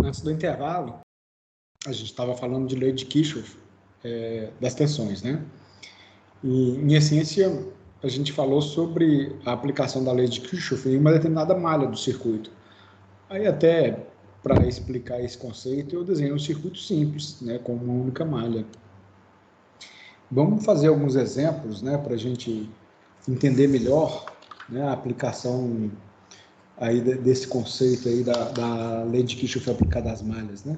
Antes do intervalo, a gente estava falando de lei de Kirchhoff, das tensões, né? E, em essência, a gente falou sobre a aplicação da lei de Kirchhoff em uma determinada malha do circuito. Aí, até para explicar esse conceito, eu desenhei um circuito simples, né, com uma única malha. Vamos fazer alguns exemplos, né, para a gente entender melhor, né, a aplicação aí desse conceito aí da lei de Kirchhoff aplicada às malhas, né?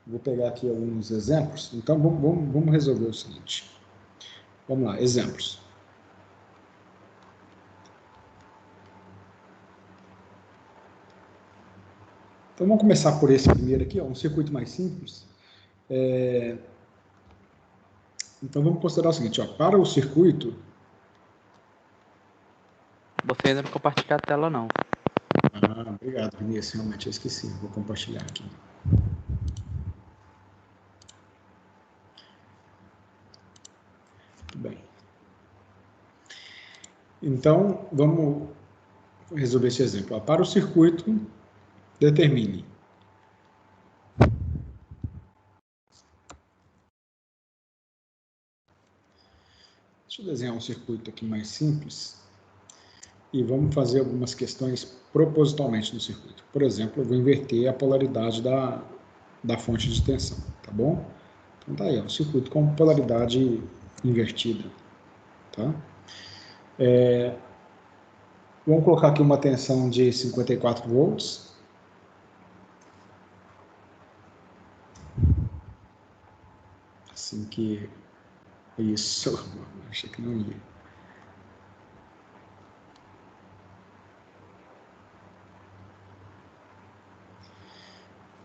Vou pegar aqui alguns exemplos. Então, vamos resolver o seguinte. Vamos lá, exemplos. Então, vamos começar por esse primeiro aqui, ó, um circuito mais simples. Então, vamos considerar o seguinte, ó, para o circuito... Você ainda não compartilhou a tela, não. Ah, obrigado, Vinícius. Realmente eu esqueci. Vou compartilhar aqui. Muito bem. Então, vamos resolver esse exemplo. Ó, para o circuito, determine. Deixa eu desenhar um circuito aqui mais simples. E vamos fazer algumas questões propositalmente no circuito. Por exemplo, eu vou inverter a polaridade da fonte de tensão, tá bom? Então tá aí, ó, o circuito com polaridade invertida, tá? Vamos colocar aqui uma tensão de 54 volts. Assim que... Isso, achei que não ia.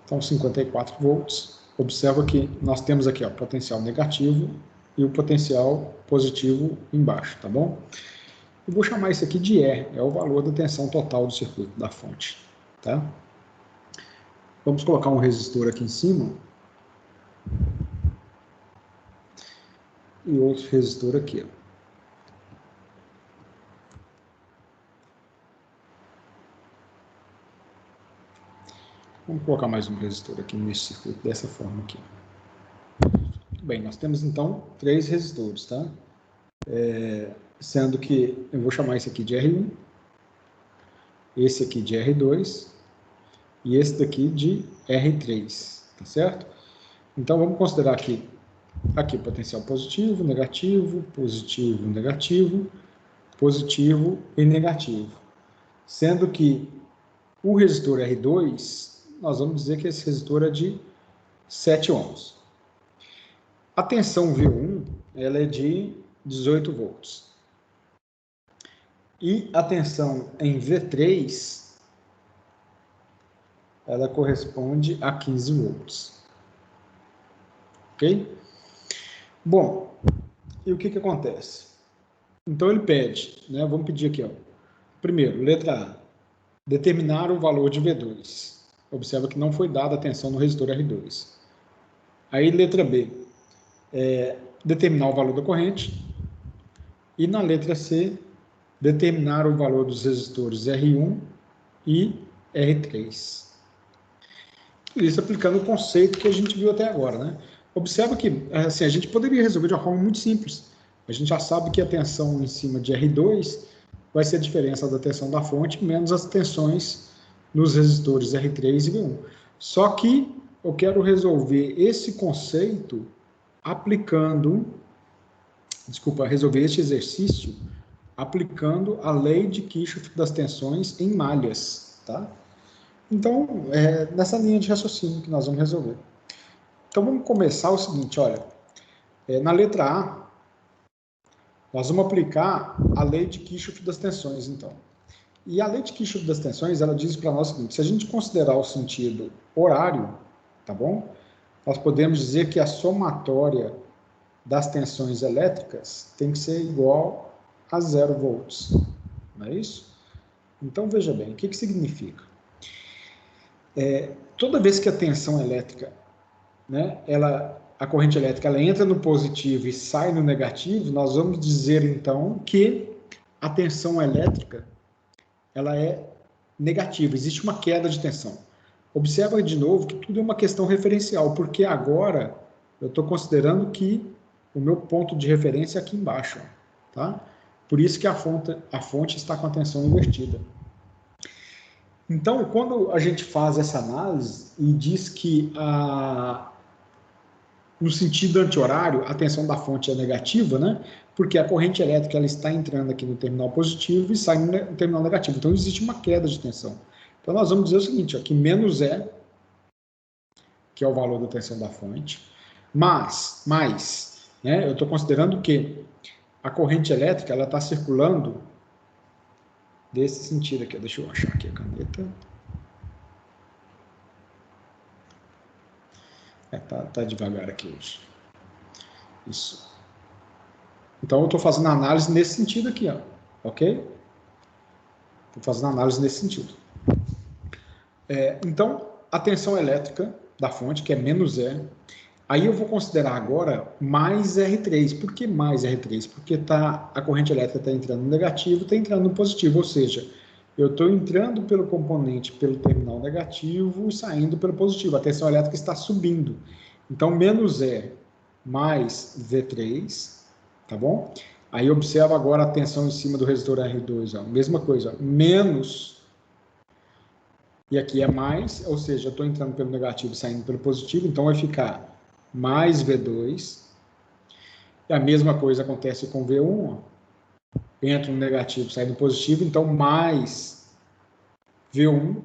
Então, 54 volts. Observa que nós temos aqui, ó, potencial negativo e o potencial positivo embaixo, tá bom? Eu vou chamar isso aqui de E, é o valor da tensão total do circuito, da fonte, tá? Vamos colocar um resistor aqui em cima e outro resistor aqui, ó. Vamos colocar mais um resistor aqui nesse circuito, dessa forma aqui. Muito bem, nós temos então 3 resistores, tá? Sendo que eu vou chamar esse aqui de R1, esse aqui de R2 e esse daqui de R3, tá certo? Então vamos considerar aqui potencial positivo, negativo, positivo, negativo, positivo e negativo. Sendo que o resistor R2, nós vamos dizer que esse resistor é de 7 ohms. A tensão V1, ela é de 18 volts. E a tensão em V3, ela corresponde a 15 volts. Ok? Bom, e o que acontece? Então ele pede, né? Vamos pedir aqui, ó. Primeiro, letra A, determinar o valor de V2. Observa que não foi dada a tensão no resistor R2. Aí, letra B, determinar o valor da corrente. E na letra C, determinar o valor dos resistores R1 e R3. Isso aplicando o conceito que a gente viu até agora, né? Observa que assim, a gente poderia resolver de uma forma muito simples. A gente já sabe que a tensão em cima de R2 vai ser a diferença da tensão da fonte menos as tensões nos resistores R3 e V1. Só que eu quero resolver esse conceito resolver este exercício aplicando a lei de Kirchhoff das tensões em malhas, tá? Então, nessa linha de raciocínio que nós vamos resolver. Então, vamos começar o seguinte, olha, na letra A, nós vamos aplicar a lei de Kirchhoff das tensões, então. E a lei de Kirchhoff das tensões, ela diz para nós o seguinte, se a gente considerar o sentido horário, tá bom? Nós podemos dizer que a somatória das tensões elétricas tem que ser igual a 0 volts, não é isso? Então, veja bem, o que significa? Toda vez que a tensão elétrica, né, a corrente elétrica, ela entra no positivo e sai no negativo, nós vamos dizer, então, que a tensão elétrica, ela é negativa, existe uma queda de tensão. Observa de novo que tudo é uma questão referencial, porque agora eu estou considerando que o meu ponto de referência é aqui embaixo, tá? Por isso que a fonte está com a tensão invertida. Então, quando a gente faz essa análise e diz que no sentido anti-horário, a tensão da fonte é negativa, né? Porque a corrente elétrica ela está entrando aqui no terminal positivo e saindo no terminal negativo. Então, existe uma queda de tensão. Então, nós vamos dizer o seguinte, ó, que menos E, que é o valor da tensão da fonte, mais, né? Eu estou considerando que a corrente elétrica ela está circulando desse sentido aqui. Deixa eu achar aqui a caneta. Tá devagar aqui hoje. Isso. Então, eu estou fazendo a análise nesse sentido aqui, ó. Ok? Estou fazendo a análise nesse sentido. Então, a tensão elétrica da fonte, que é menos E, aí eu vou considerar agora mais R3. Por que mais R3? Porque a corrente elétrica está entrando no negativo, está entrando no positivo, ou seja, eu estou entrando pelo componente, pelo terminal negativo e saindo pelo positivo. A tensão elétrica está subindo. Então, menos E mais V3, tá bom? Aí observa agora a tensão em cima do resistor R2, ó. Mesma coisa, ó. Menos, e aqui é mais, ou seja, eu estou entrando pelo negativo e saindo pelo positivo, então vai ficar mais V2. E a mesma coisa acontece com V1, ó. Entra no negativo, sai no positivo, então mais V1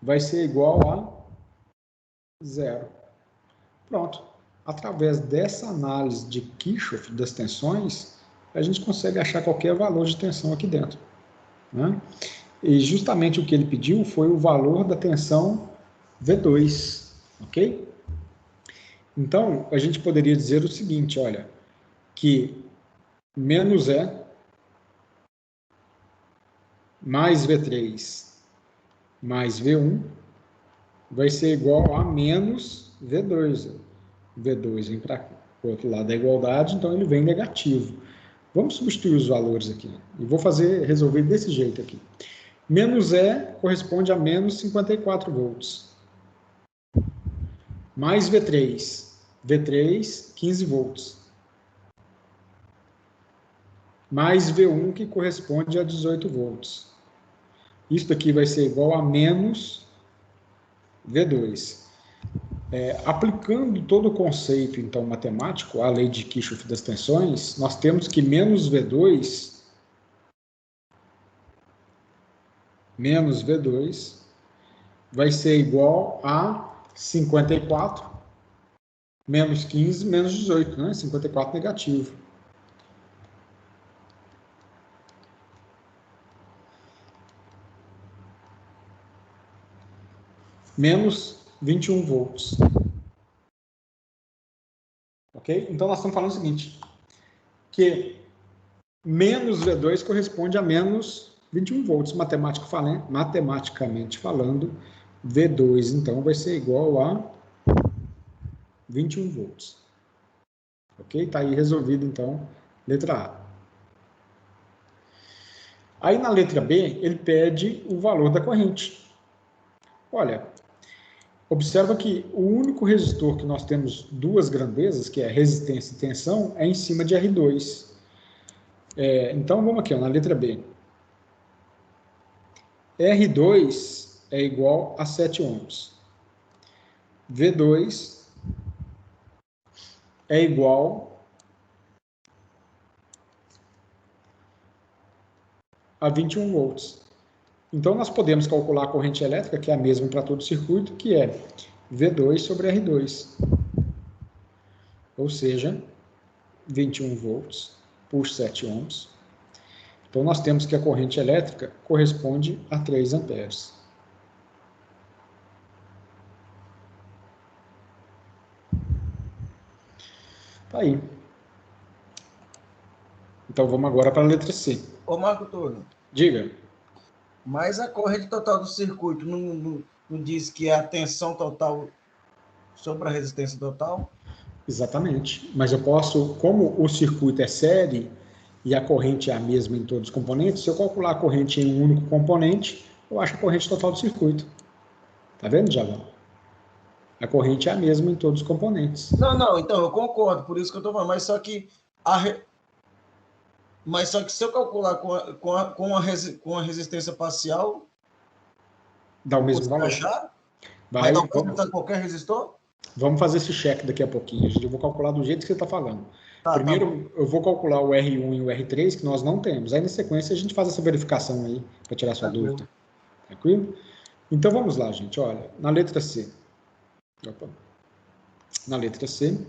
vai ser igual a 0. Pronto. Através dessa análise de Kirchhoff das tensões, a gente consegue achar qualquer valor de tensão aqui dentro, né? E justamente o que ele pediu foi o valor da tensão V2, ok? Então, a gente poderia dizer o seguinte, olha, que menos E mais V3 mais V1 vai ser igual a menos V2. V2 vem para o outro lado da igualdade, então ele vem negativo. Vamos substituir os valores aqui. E vou resolver desse jeito aqui. Menos E corresponde a menos 54 volts. Mais V3. V3, 15 volts. Mais V1, que corresponde a 18 volts. Isso aqui vai ser igual a menos V2. Aplicando todo o conceito, então, matemático, a lei de Kirchhoff das tensões, nós temos que menos V2 vai ser igual a 54 menos 15 menos 18, né? 54 negativo. Menos 21 volts. Ok? Então, nós estamos falando o seguinte, que menos V2 corresponde a menos 21 volts. Matematicamente falando, V2, então, vai ser igual a 21 volts. Ok? Está aí resolvido, então, letra A. Aí, na letra B, ele pede o valor da corrente. Olha, observa que o único resistor que nós temos duas grandezas, que é resistência e tensão, é em cima de R2. Então, vamos aqui, ó, na letra B. R2 é igual a 7 ohms. V2 é igual a 21 volts. Então, nós podemos calcular a corrente elétrica, que é a mesma para todo o circuito, que é V2 sobre R2. Ou seja, 21 volts por 7 ohms. Então, nós temos que a corrente elétrica corresponde a 3 amperes. Tá aí. Então, vamos agora para a letra C. Ô, Marco Túlio. Diga. Mas a corrente total do circuito não diz que é a tensão total sobre a resistência total? Exatamente. Mas eu posso, como o circuito é série e a corrente é a mesma em todos os componentes, se eu calcular a corrente em um único componente, eu acho a corrente total do circuito. Tá vendo, Javão? A corrente é a mesma em todos os componentes. Não, então eu concordo, por isso que eu estou falando, mas só que se eu calcular com a resistência parcial, Dá o mesmo valor. Vai dar o mesmo para qualquer resistor? Vamos fazer esse check daqui a pouquinho. Eu vou calcular do jeito que você está falando. Primeiro, eu vou calcular o R1 e o R3, que nós não temos. Aí, na sequência, a gente faz essa verificação aí, para tirar sua dúvida. Tranquilo? Então, vamos lá, gente. Olha, na letra C. Opa. Na letra C,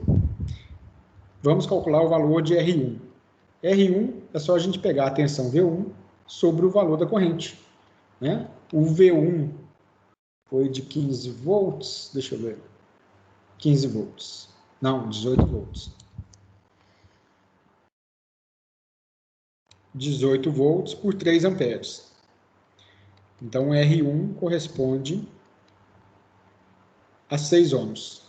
vamos calcular o valor de R1. R1 é só a gente pegar a tensão V1 sobre o valor da corrente, né? O V1 foi de 15 volts, deixa eu ver, 15 volts, não, 18 volts. 18 volts por 3 amperes. Então, R1 corresponde a 6 ohms.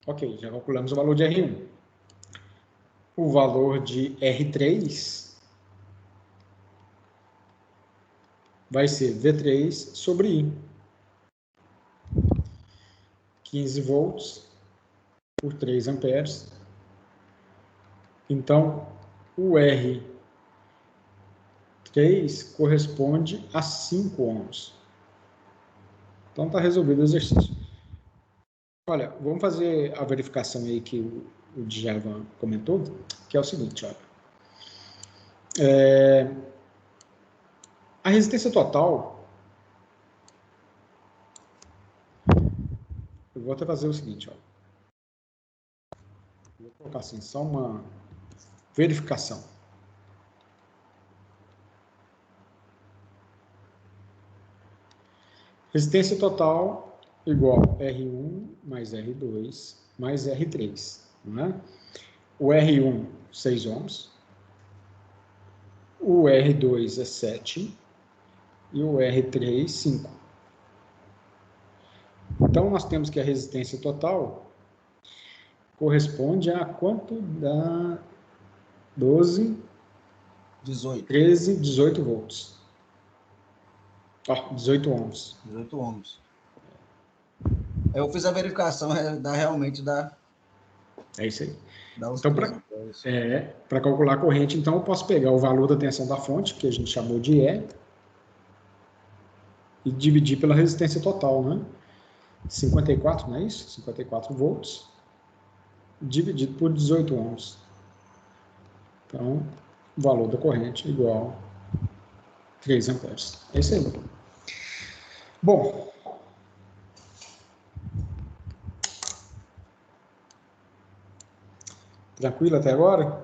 Ok, já calculamos o valor de R1. O valor de R3 vai ser V3 sobre I. 15 volts por 3 amperes. Então, o R3 corresponde a 5 ohms. Então, está resolvido o exercício. Olha, vamos fazer a verificação aí que o Djavan comentou, que é o seguinte, olha. A resistência total, eu vou até fazer o seguinte, olha. Vou colocar assim, só uma verificação. Resistência total igual R1 mais R2 mais R3, não é? O R1, 6 ohms, o R2 é 7 e o R3, 5. Então, nós temos que a resistência total corresponde a quanto dá 12, 18. 13, 18 volts. 18 ohms. 18 ohms. Eu fiz a verificação, realmente dá. É isso aí. Dá os então, para calcular a corrente, então, eu posso pegar o valor da tensão da fonte, que a gente chamou de E, e dividir pela resistência total, né? 54, não é isso? 54 volts, dividido por 18 ohms. Então, o valor da corrente é igual a 3 amperes. É isso aí. Bom, tranquilo até agora?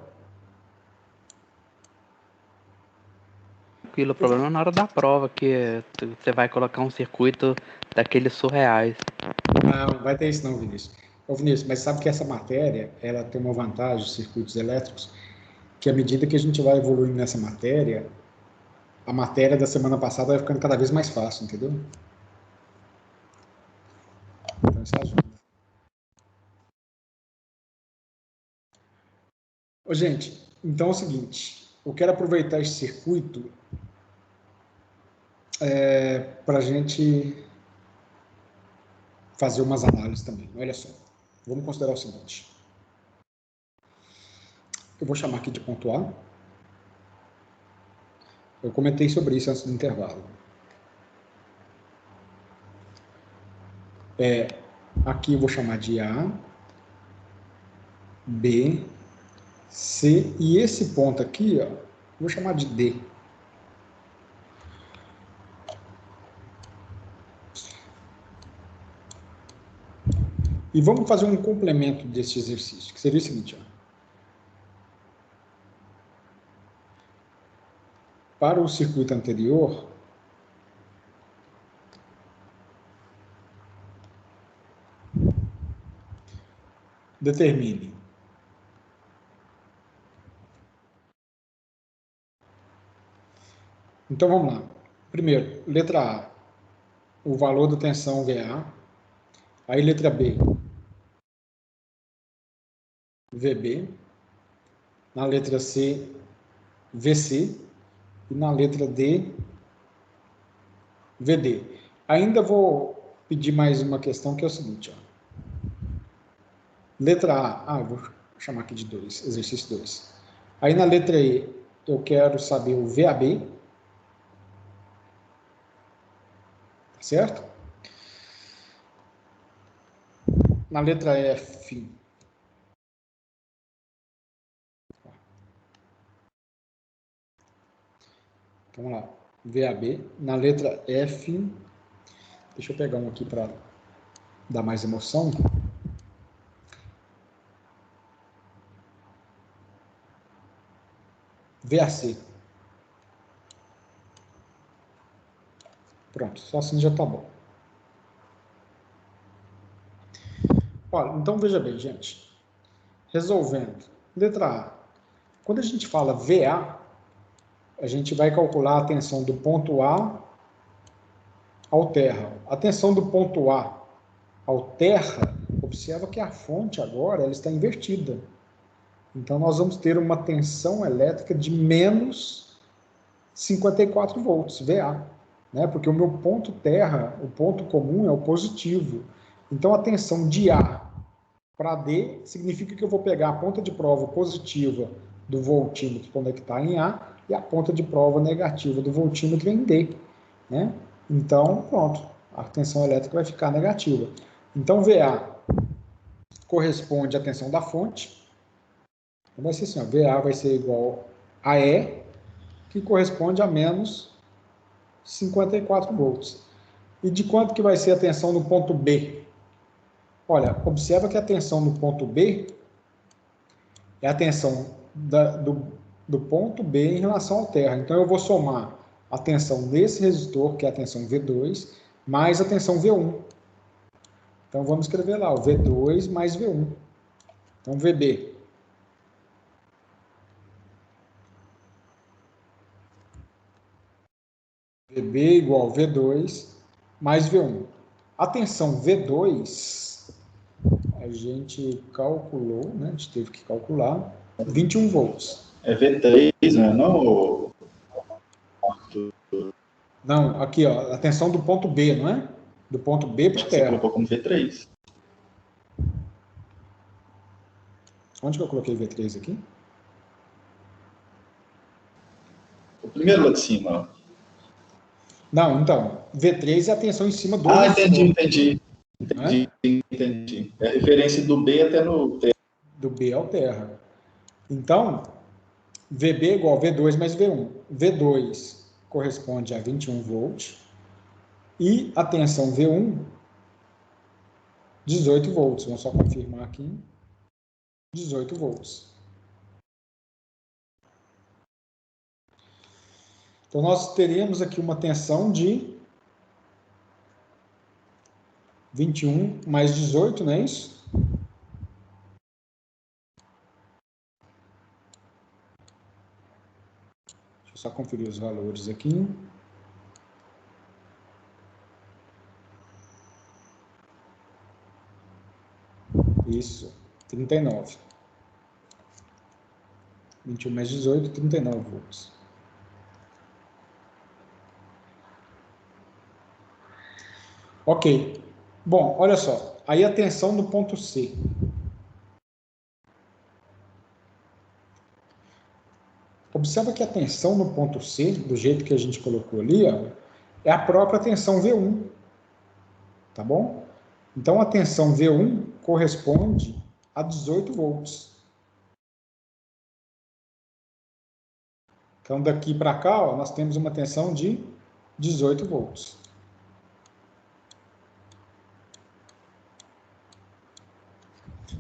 Tranquilo, o problema é na hora da prova, que você vai colocar um circuito daqueles surreais. Não vai ter isso não, Vinícius. Ô, Vinícius, mas sabe que essa matéria, ela tem uma vantagem, os circuitos elétricos, que à medida que a gente vai evoluindo nessa matéria, a matéria da semana passada vai ficando cada vez mais fácil, entendeu? Então, isso ajuda. Ô, gente, então é o seguinte, eu quero aproveitar esse circuito para a gente fazer umas análises também. Olha só, vamos considerar o seguinte. Eu vou chamar aqui de ponto A. Eu comentei sobre isso antes do intervalo. Aqui eu vou chamar de A, B, C, e esse ponto aqui, ó, eu vou chamar de D. E vamos fazer um complemento desse exercício, que seria o seguinte, ó. Para o circuito anterior, determine então vamos lá. Primeiro, letra A, o valor da tensão VA. Aí letra B, VB. Na letra C, VC. E na letra D, VD. Ainda vou pedir mais uma questão, que é o seguinte, ó. Letra A, vou chamar aqui de 2, exercício 2. Aí na letra E, eu quero saber o VAB, tá certo? Na letra F, vamos lá, VAB. Na letra F, deixa eu pegar um aqui para dar mais emoção. VAC. Pronto, só assim já tá bom. Olha, então veja bem, gente. Resolvendo. Letra A. Quando a gente fala VA, a gente vai calcular a tensão do ponto A ao terra. A tensão do ponto A ao terra, observa que a fonte agora ela está invertida. Então, nós vamos ter uma tensão elétrica de menos 54 volts, VA. Né? Porque o meu ponto terra, o ponto comum é o positivo. Então, a tensão de A para D significa que eu vou pegar a ponta de prova positiva do voltímetro conectar em A e a ponta de prova negativa do voltímetro em D. Né? Então, pronto, a tensão elétrica vai ficar negativa. Então, VA corresponde à tensão da fonte. Então, vai ser assim, ó, VA vai ser igual a E, que corresponde a menos 54 volts. E de quanto que vai ser a tensão no ponto B? Olha, observa que a tensão no ponto B é a tensão do ponto B em relação ao terra. Então, eu vou somar a tensão desse resistor, que é a tensão V2, mais a tensão V1. Então, vamos escrever lá, o V2 mais V1. Então, VB. VB igual V2 mais V1. A tensão V2, a gente calculou, né? A gente teve que calcular 21 volts. É V3, né? Não, não, aqui, ó, a tensão do ponto B, não é? Do ponto B para o terra. Você colocou como V3. Onde que eu coloquei V3 aqui? O primeiro lá de cima. Não, então, V3 é a tensão em cima do... Entendi. Né? Entendi. É a referência do B até no terra. Do B ao terra. Então, VB é igual a V2 mais V1. V2 corresponde a 21 volts e a tensão V1, 18 volts. Vamos só confirmar aqui. 18 volts. Então, nós teríamos aqui uma tensão de 21 mais 18, não é isso? Deixa eu só conferir os valores aqui. Isso, 39. 21 mais 18, 39 volts. Ok. Bom, olha só. Aí a tensão no ponto C. Observa que a tensão no ponto C, do jeito que a gente colocou ali, ó, é a própria tensão V1. Tá bom? Então, a tensão V1 corresponde a 18 volts. Então, daqui para cá, ó, nós temos uma tensão de 18 volts.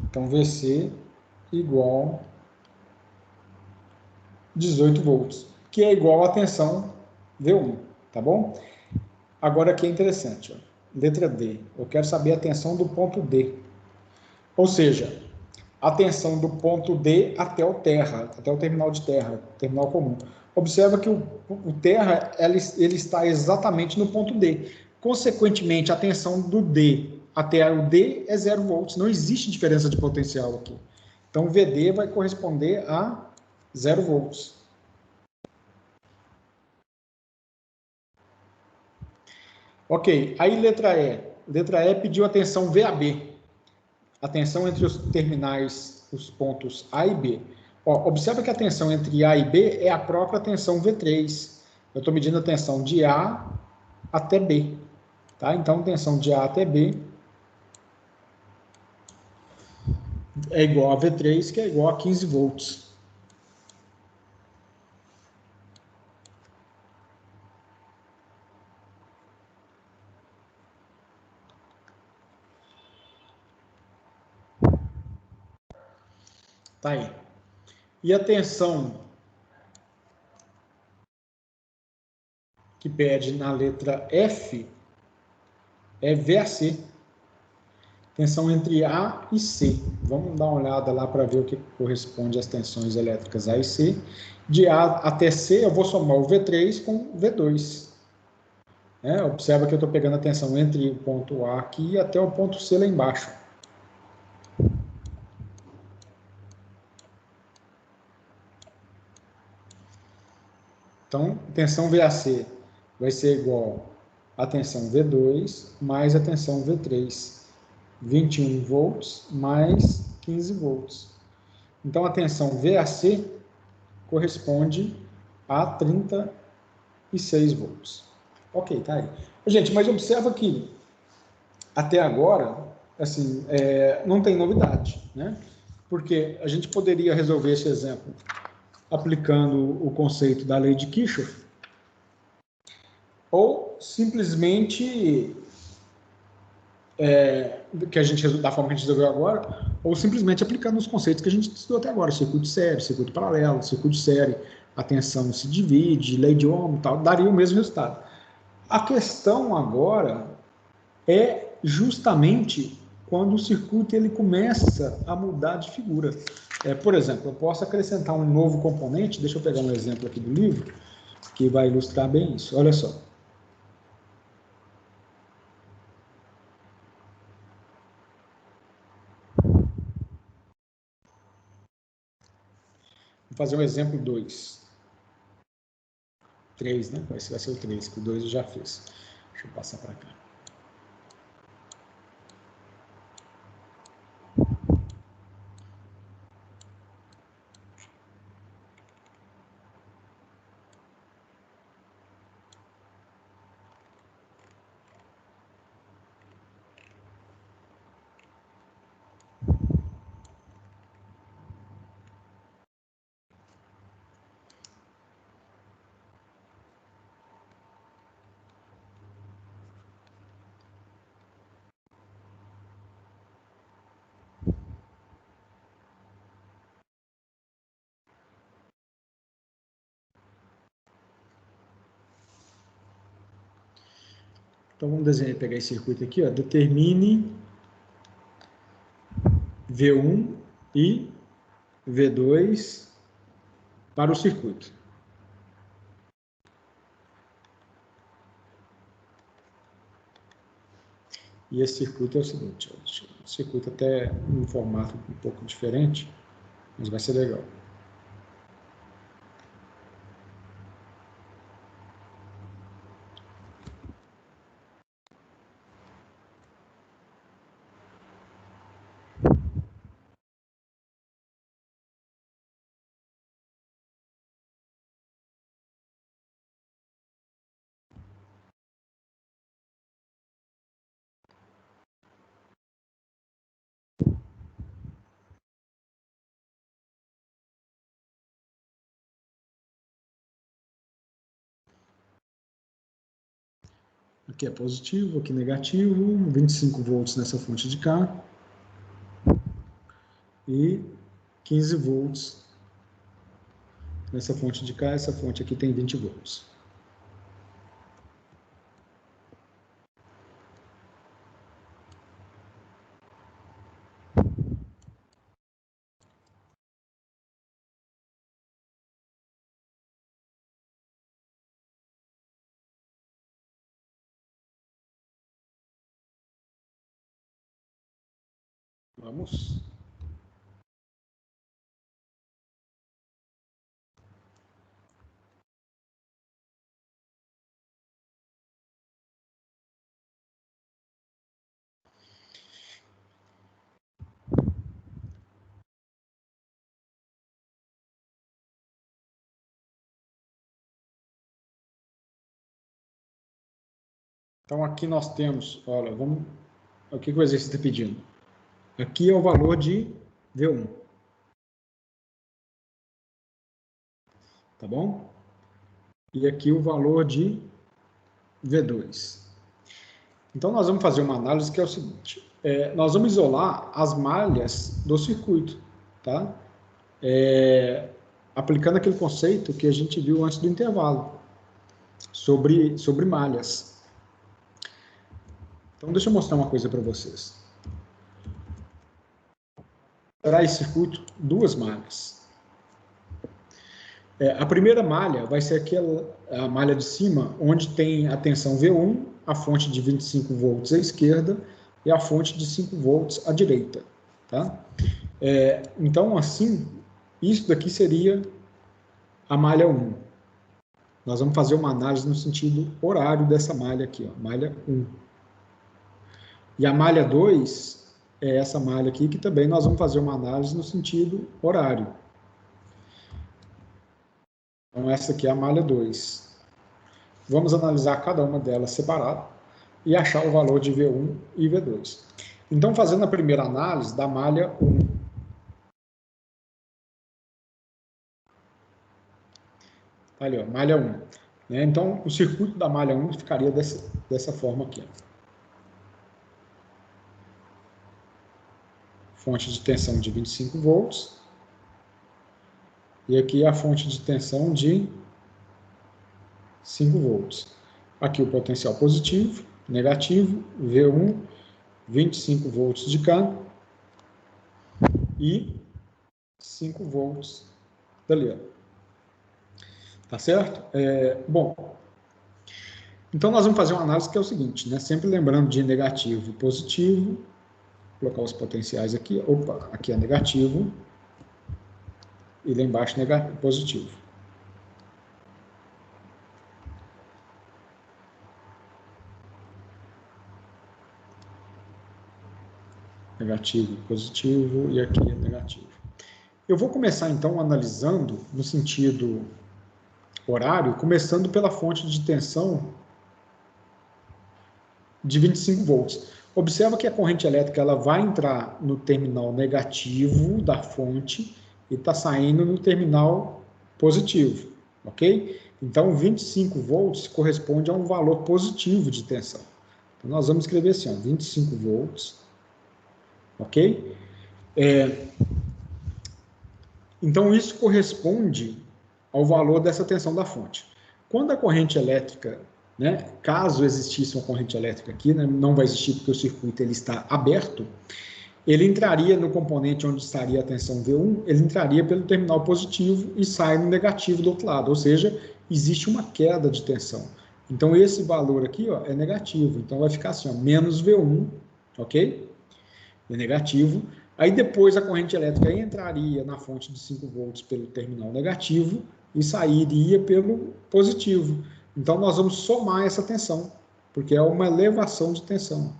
Então, VC igual 18 volts, que é igual à tensão V1, tá bom? Agora aqui é interessante, ó. Letra D. Eu quero saber a tensão do ponto D. Ou seja, a tensão do ponto D até o terra, até o terminal de terra, terminal comum. Observa que o terra ele está exatamente no ponto D. Consequentemente, a tensão do D até o D é 0 volts. Não existe diferença de potencial aqui. Então, VD vai corresponder a 0 volts. Ok, aí letra E. Letra E pediu a tensão VAB. A tensão entre os terminais, os pontos A e B. Ó, observa que a tensão entre A e B é a própria tensão V3. Eu estou medindo a tensão de A até B. Tá? Então, tensão de A até B é igual a V3, que é igual a 15 volts. Tá aí. E a tensão que pede na letra F é VAC. Tensão entre A e C. Vamos dar uma olhada lá para ver o que corresponde às tensões elétricas A e C. De A até C, eu vou somar o V3 com o V2. Observa que eu estou pegando a tensão entre o ponto A aqui até o ponto C lá embaixo. Então, tensão VAC vai ser igual a tensão V2 mais a tensão V3. 21 volts mais 15 volts. Então, a tensão VAC corresponde a 36 volts. Ok, tá aí. Gente, mas observa que até agora, assim, não tem novidade, né? Porque a gente poderia resolver esse exemplo aplicando o conceito da lei de Kirchhoff, ou simplesmente da forma que a gente resolveu agora, ou simplesmente aplicando os conceitos que a gente estudou até agora, circuito de série, circuito paralelo, circuito de série, a tensão se divide, lei de Ohm e tal, daria o mesmo resultado. A questão agora é justamente quando o circuito ele começa a mudar de figura. Por exemplo, eu posso acrescentar um novo componente, deixa eu pegar um exemplo aqui do livro, que vai ilustrar bem isso. Olha só. Vou fazer um exemplo 2. 3, né? Vai ser o 3, que o 2 eu já fiz. Deixa eu passar para cá. Então vamos desenhar, pegar esse circuito aqui, ó. Determine V1 e V2 para o circuito. E esse circuito é o seguinte, ó, o circuito até em um formato um pouco diferente, mas vai ser legal. Aqui é positivo, aqui negativo, 25 volts nessa fonte de cá e 15 volts nessa fonte de cá. Essa fonte aqui tem 20 volts. Vamos. Então, aqui nós temos, olha, o que o exercício está pedindo? Aqui é o valor de V1. Tá bom? E aqui o valor de V2. Então, nós vamos fazer uma análise que é o seguinte. Nós vamos isolar as malhas do circuito, tá? Aplicando aquele conceito que a gente viu antes do intervalo, sobre malhas. Então, deixa eu mostrar uma coisa para vocês. Para esse circuito, duas malhas. A primeira malha vai ser a malha de cima, onde tem a tensão V1, a fonte de 25 volts à esquerda e a fonte de 5 volts à direita. Tá? Então, assim, isso daqui seria a malha 1. Nós vamos fazer uma análise no sentido horário dessa malha aqui, ó, malha 1. E a malha 2 é essa malha aqui, que também nós vamos fazer uma análise no sentido horário. Então, essa aqui é a malha 2. Vamos analisar cada uma delas separada e achar o valor de V1 e V2. Então, fazendo a primeira análise da malha 1. Tá ali, ó, malha 1. Né? Então, o circuito da malha 1 ficaria dessa forma aqui. Ó. Fonte de tensão de 25 volts. E aqui a fonte de tensão de 5 volts. Aqui o potencial positivo, negativo, V1, 25 volts de cá e 5 volts dali. Ó. Tá certo? Bom, então nós vamos fazer uma análise que é o seguinte, né? Sempre lembrando de negativo e positivo, vou colocar os potenciais aqui, opa, aqui é negativo e lá embaixo positivo. Negativo, positivo e aqui é negativo. Eu vou começar então analisando no sentido horário, começando pela fonte de tensão de 25 volts. Observa que a corrente elétrica ela vai entrar no terminal negativo da fonte e está saindo no terminal positivo, ok? Então, 25 volts corresponde a um valor positivo de tensão. Então, nós vamos escrever assim, ó, 25 volts, ok? Então, isso corresponde ao valor dessa tensão da fonte. Quando a corrente elétrica, né, caso existisse uma corrente elétrica aqui, né, não vai existir porque o circuito ele está aberto, ele entraria no componente onde estaria a tensão V1, ele entraria pelo terminal positivo e sai no negativo do outro lado, ou seja, existe uma queda de tensão. Então, esse valor aqui ó, é negativo, então vai ficar assim, ó, menos V1, ok? É negativo. Aí depois a corrente elétrica entraria na fonte de 5 volts pelo terminal negativo e sairia pelo positivo. Então, nós vamos somar essa tensão, porque é uma elevação de tensão.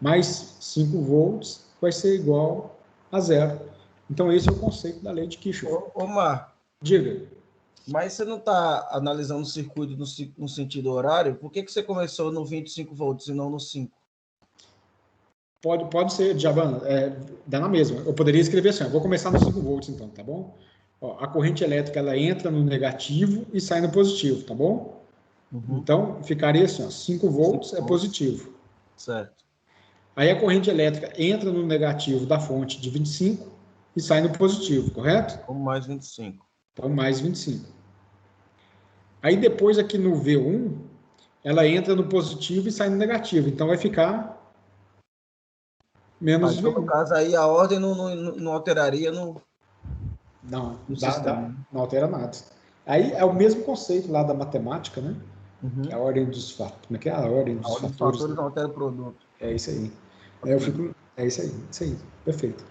Mais 5 volts vai ser igual a zero. Então, esse é o conceito da lei de Kirchhoff. Ô Mar, diga. Mas você não está analisando o circuito no sentido horário? Por que você começou no 25 volts e não no 5? Pode ser, Djavan, dá na mesma. Eu poderia escrever assim, vou começar no 5 volts então, tá bom? Ó, a corrente elétrica ela entra no negativo e sai no positivo, tá bom? Uhum. Então, ficaria assim, ó, 5 volts é positivo. Certo. Aí a corrente elétrica entra no negativo da fonte de 25 e sai no positivo, correto? Ou mais 25. Então, mais 25. Aí depois aqui no V1, ela entra no positivo e sai no negativo. Então, vai ficar menos V1. No caso aí, a ordem não alteraria no sistema. Não altera nada. Aí é o mesmo conceito lá da matemática, né? Uhum. Que é a ordem dos fatores. Como é que é a ordem dos fatores? Os fatores não alteram o produto. É isso aí. É isso aí. Perfeito.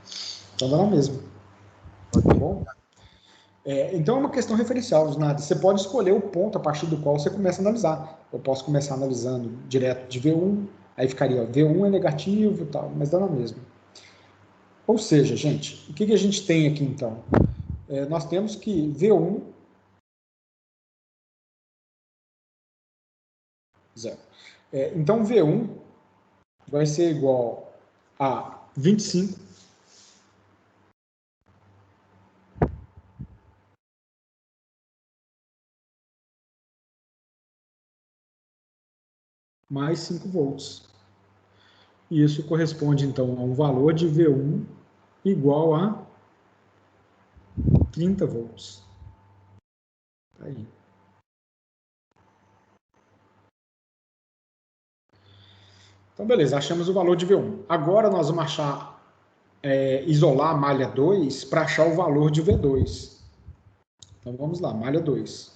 Então dá na mesma. Tá bom? Então é uma questão referencial, nada. Você pode escolher o ponto a partir do qual você começa a analisar. Eu posso começar analisando direto de V1, aí ficaria, ó, V1 é negativo e tal, mas dá na mesma. Ou seja, gente, o que a gente tem aqui então? Nós temos que V1 zero. Então, V1 vai ser igual a 25 mais 5 volts. E isso corresponde, então, a um valor de V1 igual a 30 volts. Tá aí. Então, beleza, achamos o valor de V1. Agora nós vamos isolar a malha 2 para achar o valor de V2. Então, vamos lá, malha 2.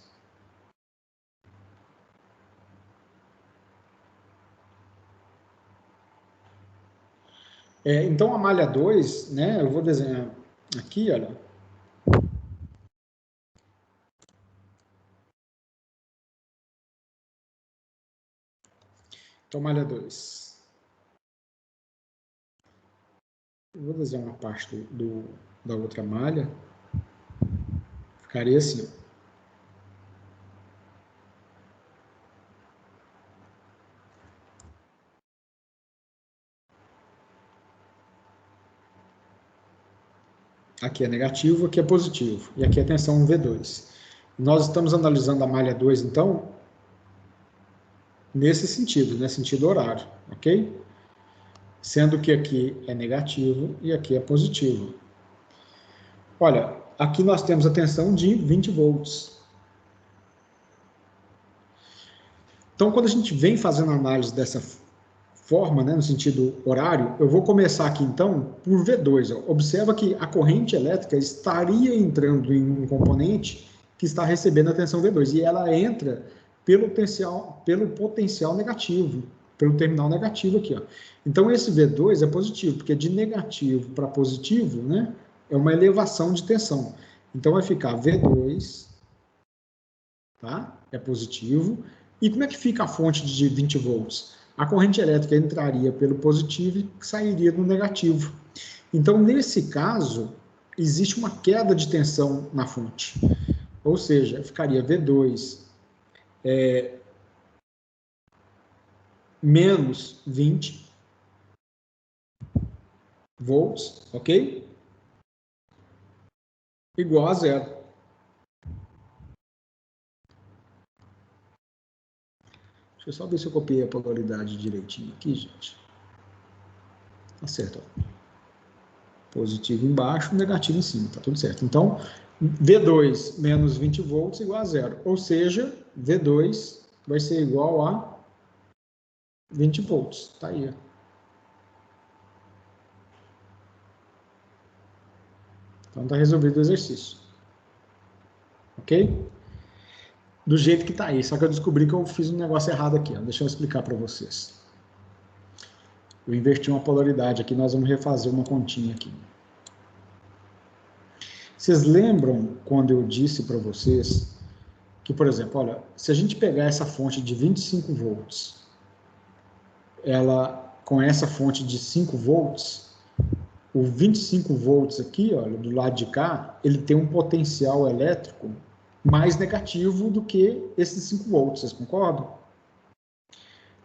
Então, a malha 2, né, eu vou desenhar aqui, olha. Então, malha 2. Eu vou desenhar uma parte da outra malha. Ficaria assim. Aqui é negativo, aqui é positivo. E aqui é tensão V2. Nós estamos analisando a malha 2, então, nesse sentido horário, ok? Sendo que aqui é negativo e aqui é positivo. Olha, aqui nós temos a tensão de 20 volts. Então, quando a gente vem fazendo a análise dessa forma, né, no sentido horário, eu vou começar aqui, então, por V2. Ó. Observa que a corrente elétrica estaria entrando em um componente que está recebendo a tensão V2, e ela entra pelo potencial negativo, pelo terminal negativo aqui. Ó. Então, esse V2 é positivo, porque de negativo para positivo, né, é uma elevação de tensão. Então, vai ficar V2, tá? É positivo. E como é que fica a fonte de 20 volts? A corrente elétrica entraria pelo positivo e sairia no negativo. Então, nesse caso, existe uma queda de tensão na fonte. Ou seja, ficaria V2 menos 20 volts, ok? Igual a zero. Deixa eu só ver se eu copiei a polaridade direitinho aqui, gente. Tá certo, ó. Positivo embaixo, negativo em cima, tá tudo certo. Então, V2 menos 20 volts igual a zero. Ou seja, V2 vai ser igual a 20 volts. Tá aí, ó. Então, tá resolvido o exercício. Ok? Do jeito que tá aí. Só que eu descobri que eu fiz um negócio errado aqui, ó. Deixa eu explicar para vocês. Eu inverti uma polaridade aqui, nós vamos refazer uma continha aqui. Vocês lembram quando eu disse para vocês que, por exemplo, olha, se a gente pegar essa fonte de 25 volts, ela, com essa fonte de 5 volts, o 25 volts aqui, olha, do lado de cá, ele tem um potencial elétrico mais negativo do que esses 5 volts, vocês concordam?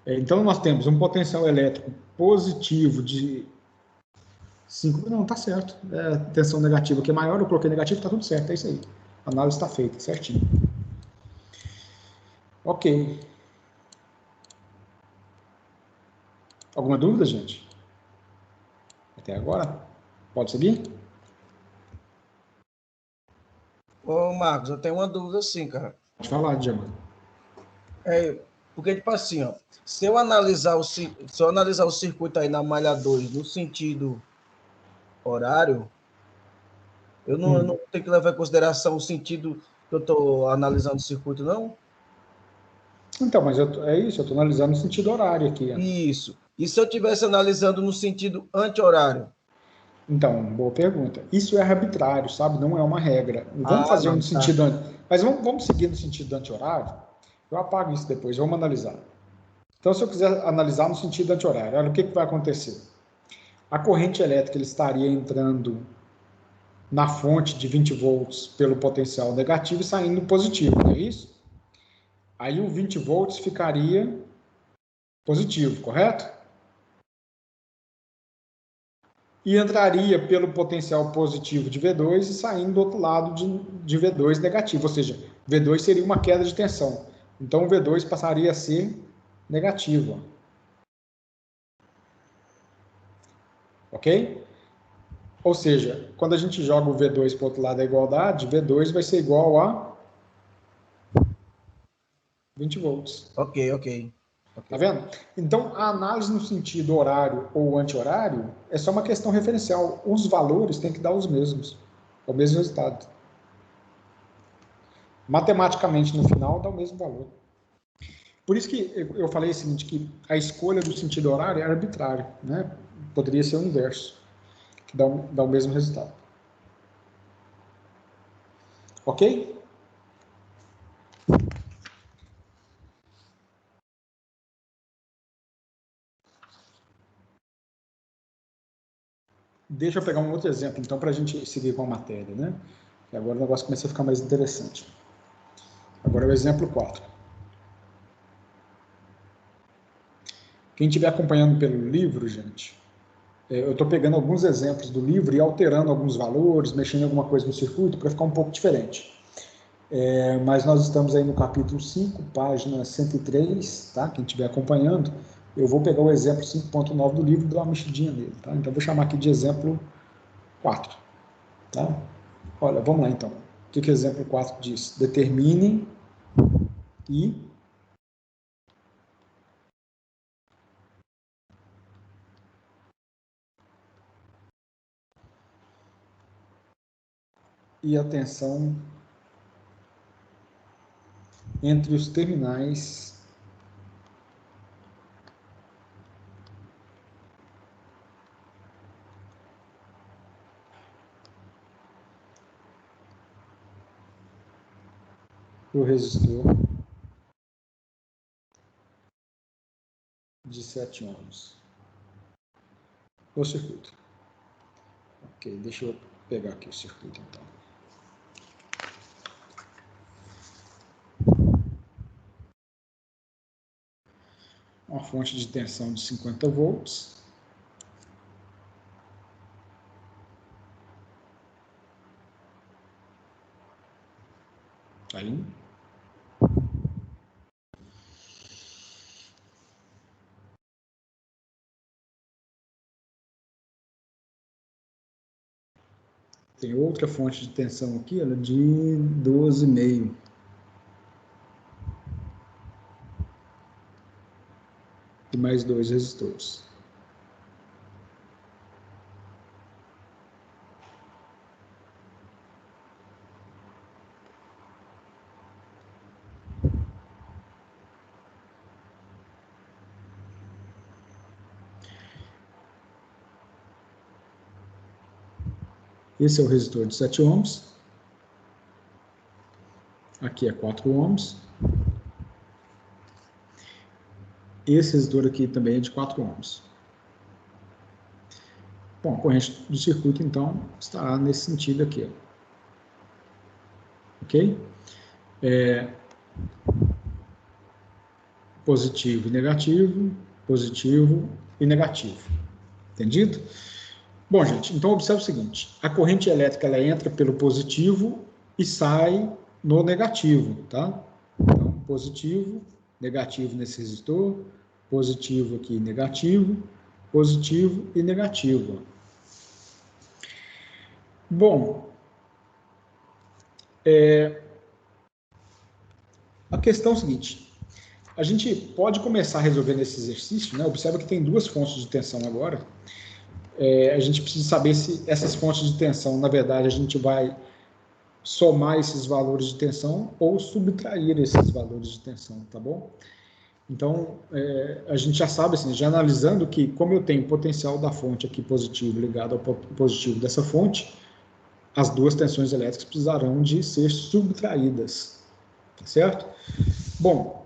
Então, nós temos um potencial elétrico positivo de 5... Não, tá certo. Tensão negativa que é maior, eu coloquei negativo, tá tudo certo, é isso aí. A análise está feita, certinho. Ok. Alguma dúvida, gente? Até agora? Pode seguir? Ô, Marcos, eu tenho uma dúvida sim, cara. Pode falar, Diego. Porque, tipo assim, ó, se eu analisar o circuito aí na malha 2 no sentido horário, eu não tenho que levar em consideração o sentido que eu estou analisando o circuito, não? Então, mas é isso, eu estou analisando no sentido horário aqui. Ó. Isso. E se eu estivesse analisando no sentido anti-horário? Então, boa pergunta. Isso é arbitrário, sabe? Não é uma regra. Vamos fazer no sentido... Mas vamos seguir no sentido anti-horário? Eu apago isso depois, vamos analisar. Então, se eu quiser analisar no sentido anti-horário, olha o que vai acontecer. A corrente elétrica ele estaria entrando na fonte de 20 volts pelo potencial negativo e saindo positivo, não é isso? Aí o 20 volts ficaria Positivo, correto? E entraria pelo potencial positivo de V2 e saindo do outro lado de V2 negativo, ou seja, V2 seria uma queda de tensão. Então, o V2 passaria a ser negativo. Ok? Ou seja, quando a gente joga o V2 para o outro lado da igualdade, V2 vai ser igual a 20 volts. Ok. Tá vendo? Então, a análise no sentido horário ou anti-horário é só uma questão referencial. Os valores têm que dar os mesmos. É o mesmo resultado. Matematicamente, no final, dá o mesmo valor. Por isso que eu falei o seguinte, que a escolha do sentido horário é arbitrária, né? Poderia ser o inverso, que dá o mesmo resultado. Ok? Deixa eu pegar um outro exemplo, então, para a gente seguir com a matéria, né? E agora o negócio começa a ficar mais interessante. Agora é o exemplo 4. Quem estiver acompanhando pelo livro, gente, eu estou pegando alguns exemplos do livro e alterando alguns valores, mexendo em alguma coisa no circuito para ficar um pouco diferente. Mas nós estamos aí no capítulo 5, página 103, tá? Quem estiver acompanhando, eu vou pegar o exemplo 5.9 do livro e dar uma mexidinha nele, tá? Então, vou chamar aqui de exemplo 4, tá? Olha, vamos lá, então. O que o exemplo 4 diz? Determine e a tensão entre os terminais do resistor de 7 ohms do circuito. Ok, deixa eu pegar aqui o circuito, então. Uma fonte de tensão de 50 volts. Aí. Tem outra fonte de tensão aqui, ela é de 12,5. E mais 2 resistores. Esse é o resistor de 7 ohms. Aqui é 4 ohms. Esse resistor aqui também é de 4 ohms. Bom, a corrente do circuito, então, estará nesse sentido aqui. Ok? Positivo e negativo, positivo e negativo. Entendido? Bom, gente, então observe o seguinte, a corrente elétrica ela entra pelo positivo e sai no negativo, tá? Então, positivo, negativo nesse resistor, positivo aqui, negativo, positivo e negativo. Bom, a questão é a seguinte, a gente pode começar a resolver nesse exercício, né? Observa que tem duas fontes de tensão agora. A gente precisa saber se essas fontes de tensão, na verdade, a gente vai somar esses valores de tensão ou subtrair esses valores de tensão, tá bom? Então, a gente já sabe, assim, já analisando que, como eu tenho potencial da fonte aqui positivo ligado ao positivo dessa fonte, as duas tensões elétricas precisarão de ser subtraídas, tá certo? Bom,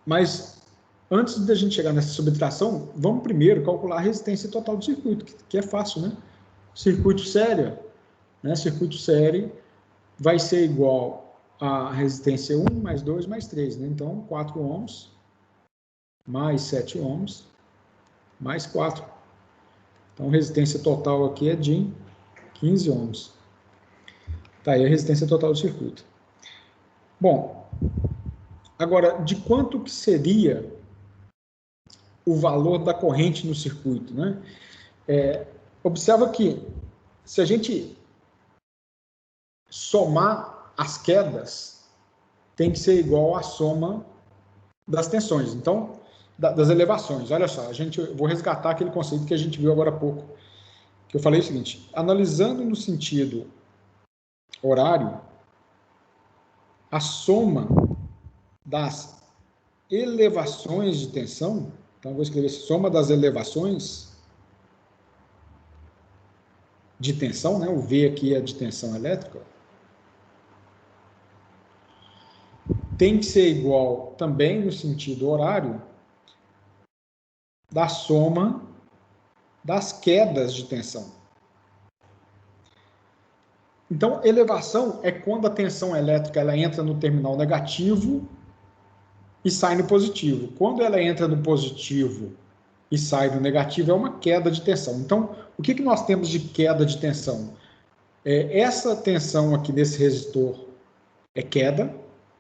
mas antes da gente chegar nessa subtração, vamos primeiro calcular a resistência total do circuito, que é fácil, né? Circuito série, né? Circuito série vai ser igual a resistência 1 mais 2 mais 3, né? Então, 4 ohms mais 7 ohms, mais 4. Então, a resistência total aqui é de 15 ohms. Tá aí a resistência total do circuito. Bom, agora, de quanto que seria o valor da corrente no circuito, né? Observa que, se a gente somar as quedas, tem que ser igual à soma das tensões. Então, das elevações. Olha só, vou resgatar aquele conceito que a gente viu agora há pouco, que eu falei o seguinte: analisando no sentido horário, a soma das elevações de tensão, então vou escrever soma das elevações de tensão, né? O V aqui é de tensão elétrica, tem que ser igual também no sentido horário da soma das quedas de tensão. Então, elevação é quando a tensão elétrica ela entra no terminal negativo e sai no positivo. Quando ela entra no positivo e sai no negativo, é uma queda de tensão. Então, o que nós temos de queda de tensão? Essa tensão aqui nesse resistor é queda,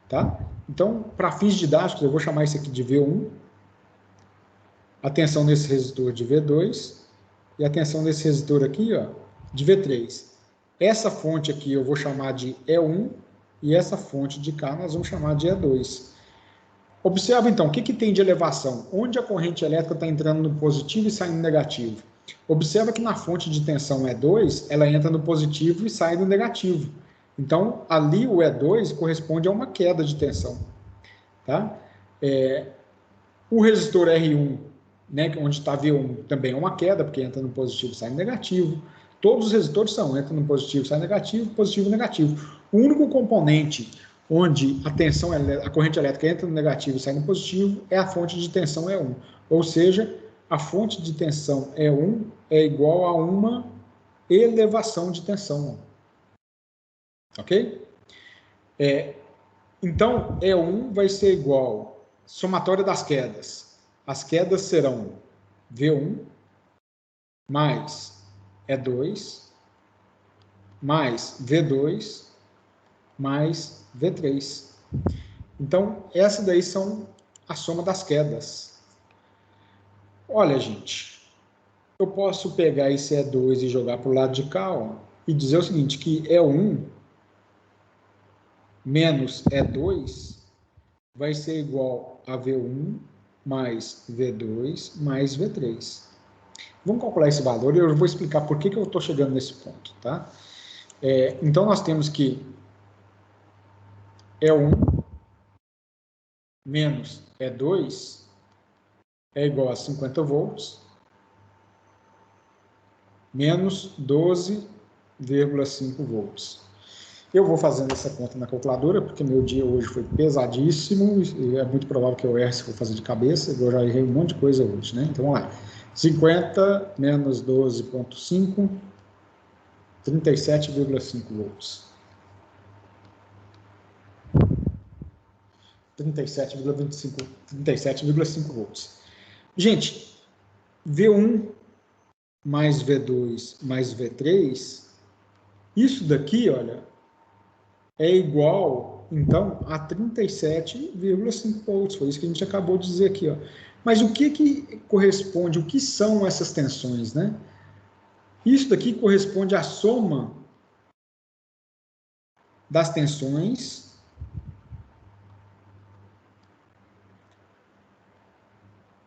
tá? Então, para fins didáticos, eu vou chamar isso aqui de V1, a tensão nesse resistor de V2 e a tensão nesse resistor aqui, ó, de V3. Essa fonte aqui eu vou chamar de E1 e essa fonte de cá nós vamos chamar de E2. Observa então, o que tem de elevação? Onde a corrente elétrica está entrando no positivo e saindo no negativo? Observa que na fonte de tensão E2, ela entra no positivo e sai no negativo. Então, ali o E2 corresponde a uma queda de tensão. Tá? O resistor R1, né, onde está V1, também é uma queda, porque entra no positivo e sai no negativo. Todos os resistores entra no positivo e sai no negativo, positivo e negativo. O único componente onde a corrente elétrica entra no negativo e sai no positivo é a fonte de tensão E1. Ou seja, a fonte de tensão E1 é igual a uma elevação de tensão. Ok? Então, E1 vai ser igual somatória das quedas. As quedas serão V1 mais E2 mais V2 mais V3. Então, essa daí são a soma das quedas. Olha, gente, eu posso pegar esse E2 e jogar para o lado de cá, ó, e dizer o seguinte, que E1 menos E2 vai ser igual a V1 mais V2 mais V3. Vamos calcular esse valor e eu vou explicar por que eu estou chegando nesse ponto, tá? Então, nós temos que E1 menos E2 é igual a 50 volts menos 12,5 volts. Eu vou fazendo essa conta na calculadora, porque meu dia hoje foi pesadíssimo, e é muito provável que eu erre se for fazer de cabeça, eu já errei um monte de coisa hoje, né? Então, vamos lá. 50 menos 12,5, 37,5 volts. 37,5 volts. Gente, V1 mais V2 mais V3, isso daqui, olha, é igual, então, a 37,5 volts. Foi isso que a gente acabou de dizer aqui, ó. Mas o que corresponde, o que são essas tensões, né? Isso daqui corresponde à soma das tensões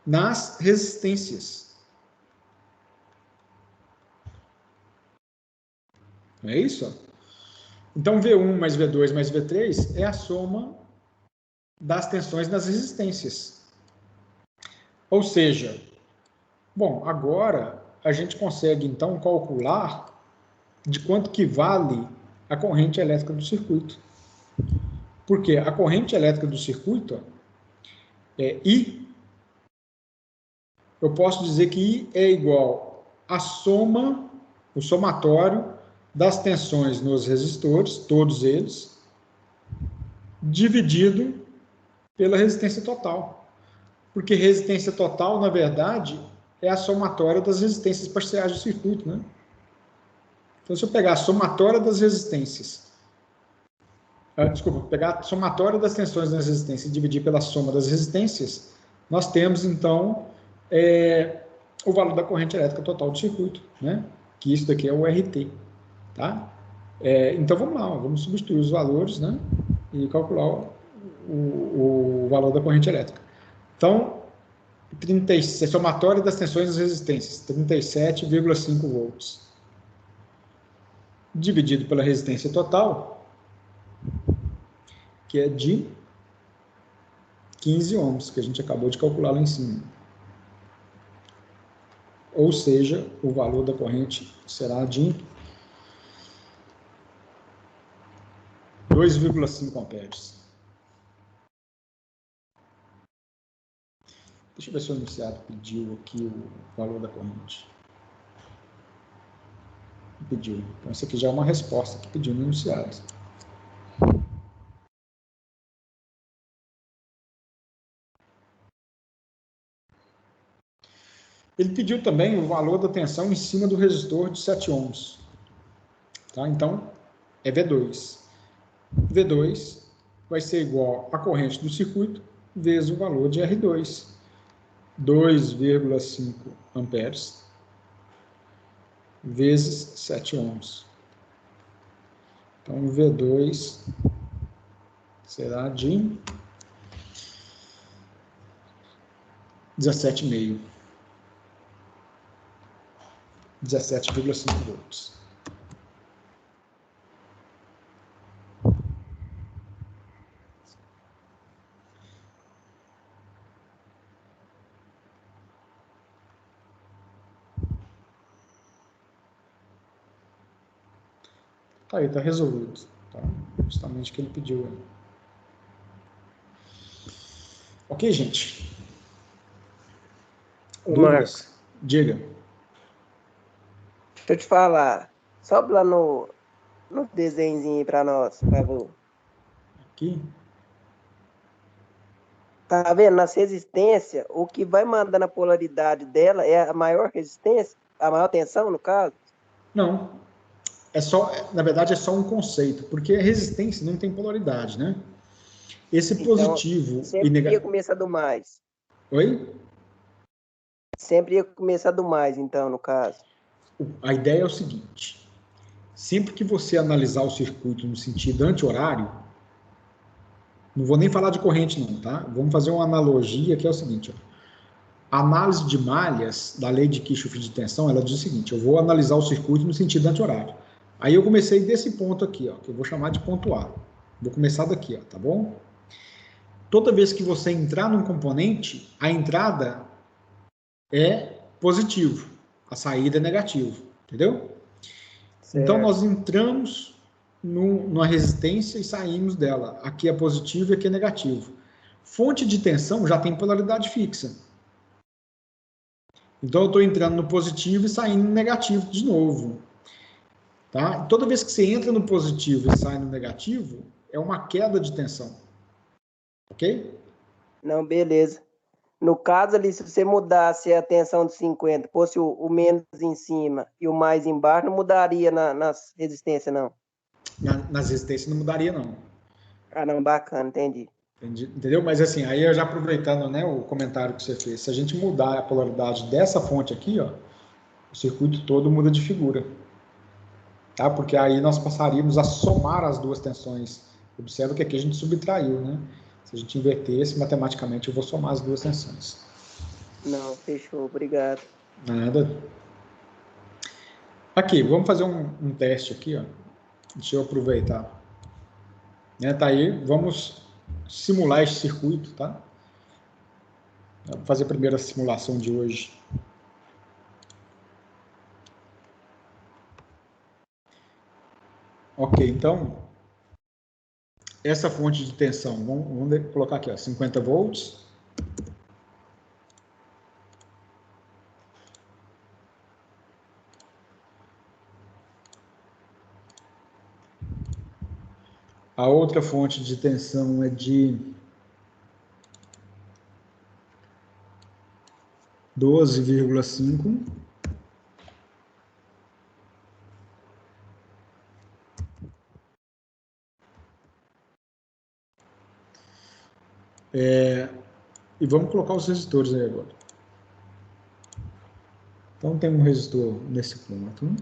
nas resistências. Não é isso? Então, V1 mais V2 mais V3 é a soma das tensões nas resistências. Ou seja, bom, agora a gente consegue, então, calcular de quanto que vale a corrente elétrica do circuito. Porque a corrente elétrica do circuito é I. Eu posso dizer que I é igual à soma, o somatório das tensões nos resistores, todos eles, dividido pela resistência total. Porque resistência total, na verdade, é a somatória das resistências parciais do circuito, né? Então, se eu pegar a somatória das resistências, pegar a somatória das tensões das resistências e dividir pela soma das resistências, nós temos, então, o valor da corrente elétrica total do circuito, né? Que isso daqui é o RT, tá? Então, vamos lá, vamos substituir os valores, né? E calcular o valor da corrente elétrica. Então, somatória das tensões das resistências, 37,5 volts. Dividido pela resistência total, que é de 15 ohms, que a gente acabou de calcular lá em cima. Ou seja, o valor da corrente será de 2,5 amperes. Deixa eu ver se o enunciado pediu aqui o valor da corrente. Pediu. Então, isso aqui já é uma resposta que pediu no enunciado. Ele pediu também o valor da tensão em cima do resistor de 7 ohms. Tá? Então, é V2. V2 vai ser igual à corrente do circuito vezes o valor de R2. 2,5 amperes vezes 7 ohms. Então, o V2 será de 17,5. 17,5 volts. Tá aí, tá resolvido. Tá? Justamente o que ele pediu aí. Ok, gente? Dúvidas? Diga. Deixa eu te falar. Sobe lá no desenhozinho aí pra nós, por favor. Aqui. Tá vendo? Nas resistências, o que vai mandando a polaridade dela é a maior resistência, a maior tensão, no caso? Não. Na verdade, é só um conceito, porque a resistência não tem polaridade, né? Esse Então, positivo e sempre ia negativo. começar do mais. Oi? Sempre ia começar do mais, então, no caso. A ideia é o seguinte: sempre que você analisar o circuito no sentido anti-horário, não vou nem falar de corrente não, tá? Vamos fazer uma analogia que é o seguinte, ó. A análise de malhas da lei de Kirchhoff de tensão, ela diz o seguinte: eu vou analisar o circuito no sentido anti-horário. Aí eu comecei desse ponto aqui, ó, que eu vou chamar de ponto A. Vou começar daqui, ó, tá bom? Toda vez que você entrar num componente, a entrada é positivo, a saída é negativo, entendeu? Certo. Então nós entramos numa resistência e saímos dela. Aqui é positivo e aqui é negativo. Fonte de tensão já tem polaridade fixa. Então eu estou entrando no positivo e saindo no negativo de novo. Tá? Toda vez que você entra no positivo e sai no negativo, é uma queda de tensão. Ok? Não, beleza. No caso ali, se você mudasse a tensão de 50, fosse o menos em cima e o mais embaixo, não mudaria nas resistências, não? Nas resistências não mudaria, não. Ah, não, bacana, entendi. Entendeu? Mas assim, aí eu já aproveitando, né, o comentário que você fez, se a gente mudar a polaridade dessa fonte aqui, ó, o circuito todo muda de figura. Tá? Porque aí nós passaríamos a somar as duas tensões. Observa que aqui a gente subtraiu, né? Se a gente invertesse, matematicamente eu vou somar as duas tensões. Não, fechou, obrigado. Nada. Aqui, vamos fazer um teste aqui, ó. Deixa eu aproveitar. Né, tá aí, vamos simular esse circuito, tá? Vamos fazer a primeira simulação de hoje. Ok, então, essa fonte de tensão, vamos colocar aqui, ó, 50 volts. A outra fonte de tensão é de 12,5 e vamos colocar os resistores aí agora. Então tem um resistor nesse ponto,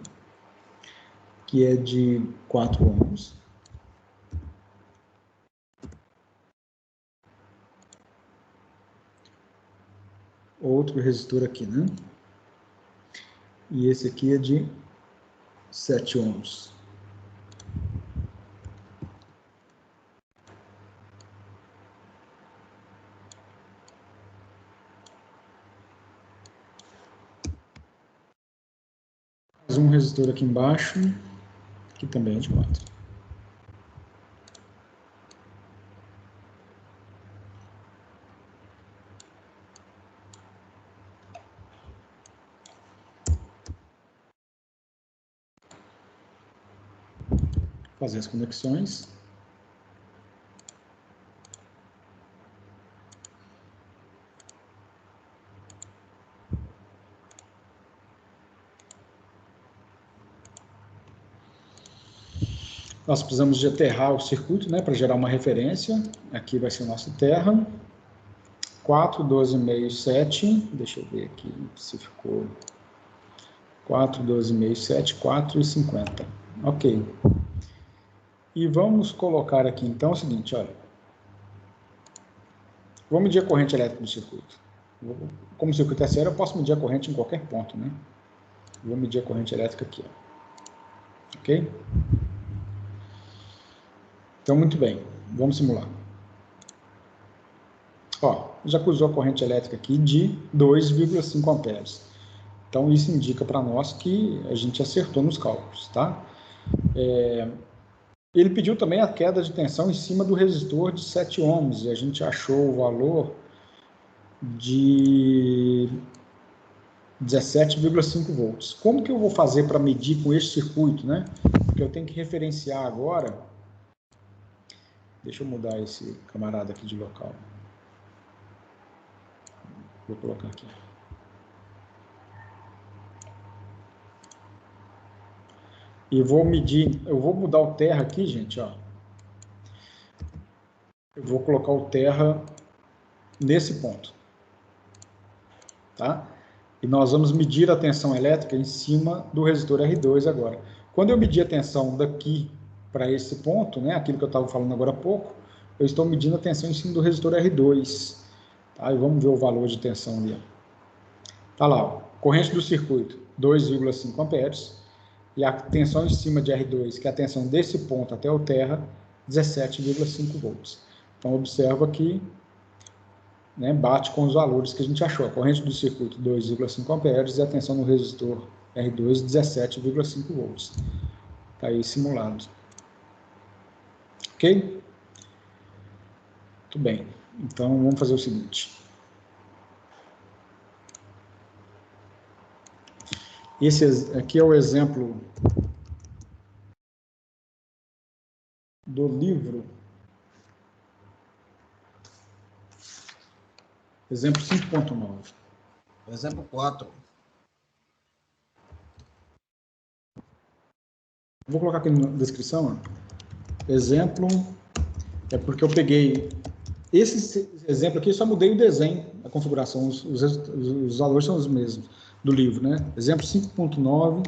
que é de 4 ohms. Outro resistor aqui, né? E esse aqui é de 7 ohms. Mais um resistor aqui embaixo, que também é de 4. Fazer as conexões. Nós precisamos de aterrar o circuito, né, para gerar uma referência. Aqui vai ser o nosso terra. 4, 12,5, 7. Deixa eu ver aqui se ficou 4, 12,5, 7, 4,50. Ok. E vamos colocar aqui, então, o seguinte, olha. Vou medir a corrente elétrica do circuito. Como o circuito é zero, eu posso medir a corrente em qualquer ponto, né? Vou medir a corrente elétrica aqui, ó. Ok? Então, muito bem. Vamos simular. Ó, já cruzou a corrente elétrica aqui de 2,5 amperes. Então, isso indica para nós que a gente acertou nos cálculos, tá? Ele pediu também a queda de tensão em cima do resistor de 7 ohms, e a gente achou o valor de 17,5 volts. Como que eu vou fazer para medir com este circuito, né? Porque eu tenho que referenciar agora. Deixa eu mudar esse camarada aqui de local. Vou colocar aqui. E vou medir, eu vou mudar o terra aqui, gente, ó. Eu vou colocar o terra nesse ponto, tá? E nós vamos medir a tensão elétrica em cima do resistor R2 agora. Quando eu medir a tensão daqui para esse ponto, né, aquilo que eu estava falando agora há pouco, eu estou medindo a tensão em cima do resistor R2, tá? E vamos ver o valor de tensão ali. Tá lá, ó, corrente do circuito, 2,5 amperes. E a tensão em cima de R2, que é a tensão desse ponto até o terra, 17,5 volts. Então, observa que, né, bate com os valores que a gente achou. A corrente do circuito, 2,5 amperes, e a tensão no resistor R2, 17,5 volts. Está aí simulado. Ok? Muito bem. Então, vamos fazer o seguinte. Esse aqui é o exemplo do livro. Exemplo 5.9. Exemplo 4. Vou colocar aqui na descrição. Ó. Exemplo, é porque eu peguei esse exemplo aqui, só mudei o desenho, a configuração, os valores são os mesmos do livro, né? Exemplo 5.9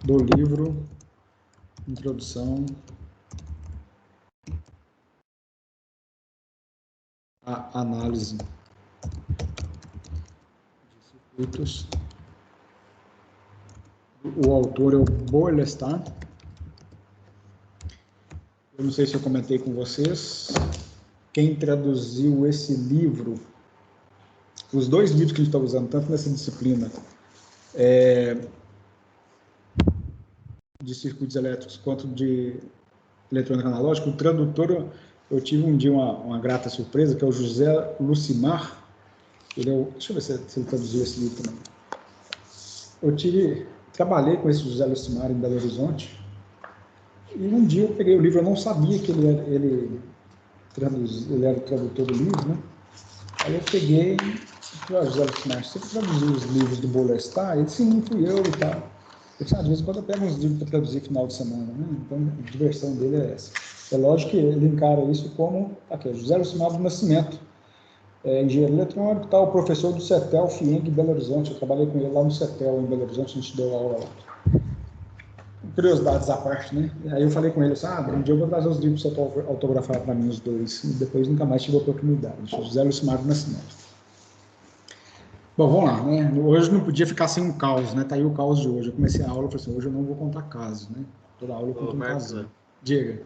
do livro Introdução à Análise de Circuitos. O autor é o Boyleston. Eu não sei se eu comentei com vocês. Quem traduziu esse livro, os dois livros que a gente está usando, tanto nessa disciplina de circuitos elétricos quanto de eletrônica analógica, o tradutor, eu tive um dia uma grata surpresa, que é o José Lucimar. Ele é deixa eu ver se ele traduziu esse livro também. Trabalhei com esse José Lucimar em Belo Horizonte, e um dia eu peguei o livro, eu não sabia que ele era o tradutor do livro, né? Aí eu peguei José Lucimar, você traduziu os livros do Bolestar? Ele, sim, fui eu e tal. Eu disse, de vez em quando eu pego uns livros para traduzir final de semana, né? Então, a diversão dele é essa. É lógico que ele encara isso como, aqui, José Lucimar do Nascimento, engenheiro eletrônico, tal, professor do CETEL, FIENG, em Belo Horizonte. Eu trabalhei com ele lá no CETEL, em Belo Horizonte, a gente deu aula lá. Curiosidades à parte, né? Aí eu falei com ele, um dia eu vou trazer os livros para você autografar para mim, os dois. E depois nunca mais tive a oportunidade. José Lucimar do Nascimento. Bom, vamos lá, né? Hoje não podia ficar sem um caos, né? Tá aí o caos de hoje. Eu comecei a aula e falei assim, hoje eu não vou contar casos, né? Toda aula eu conto um caso. Diga.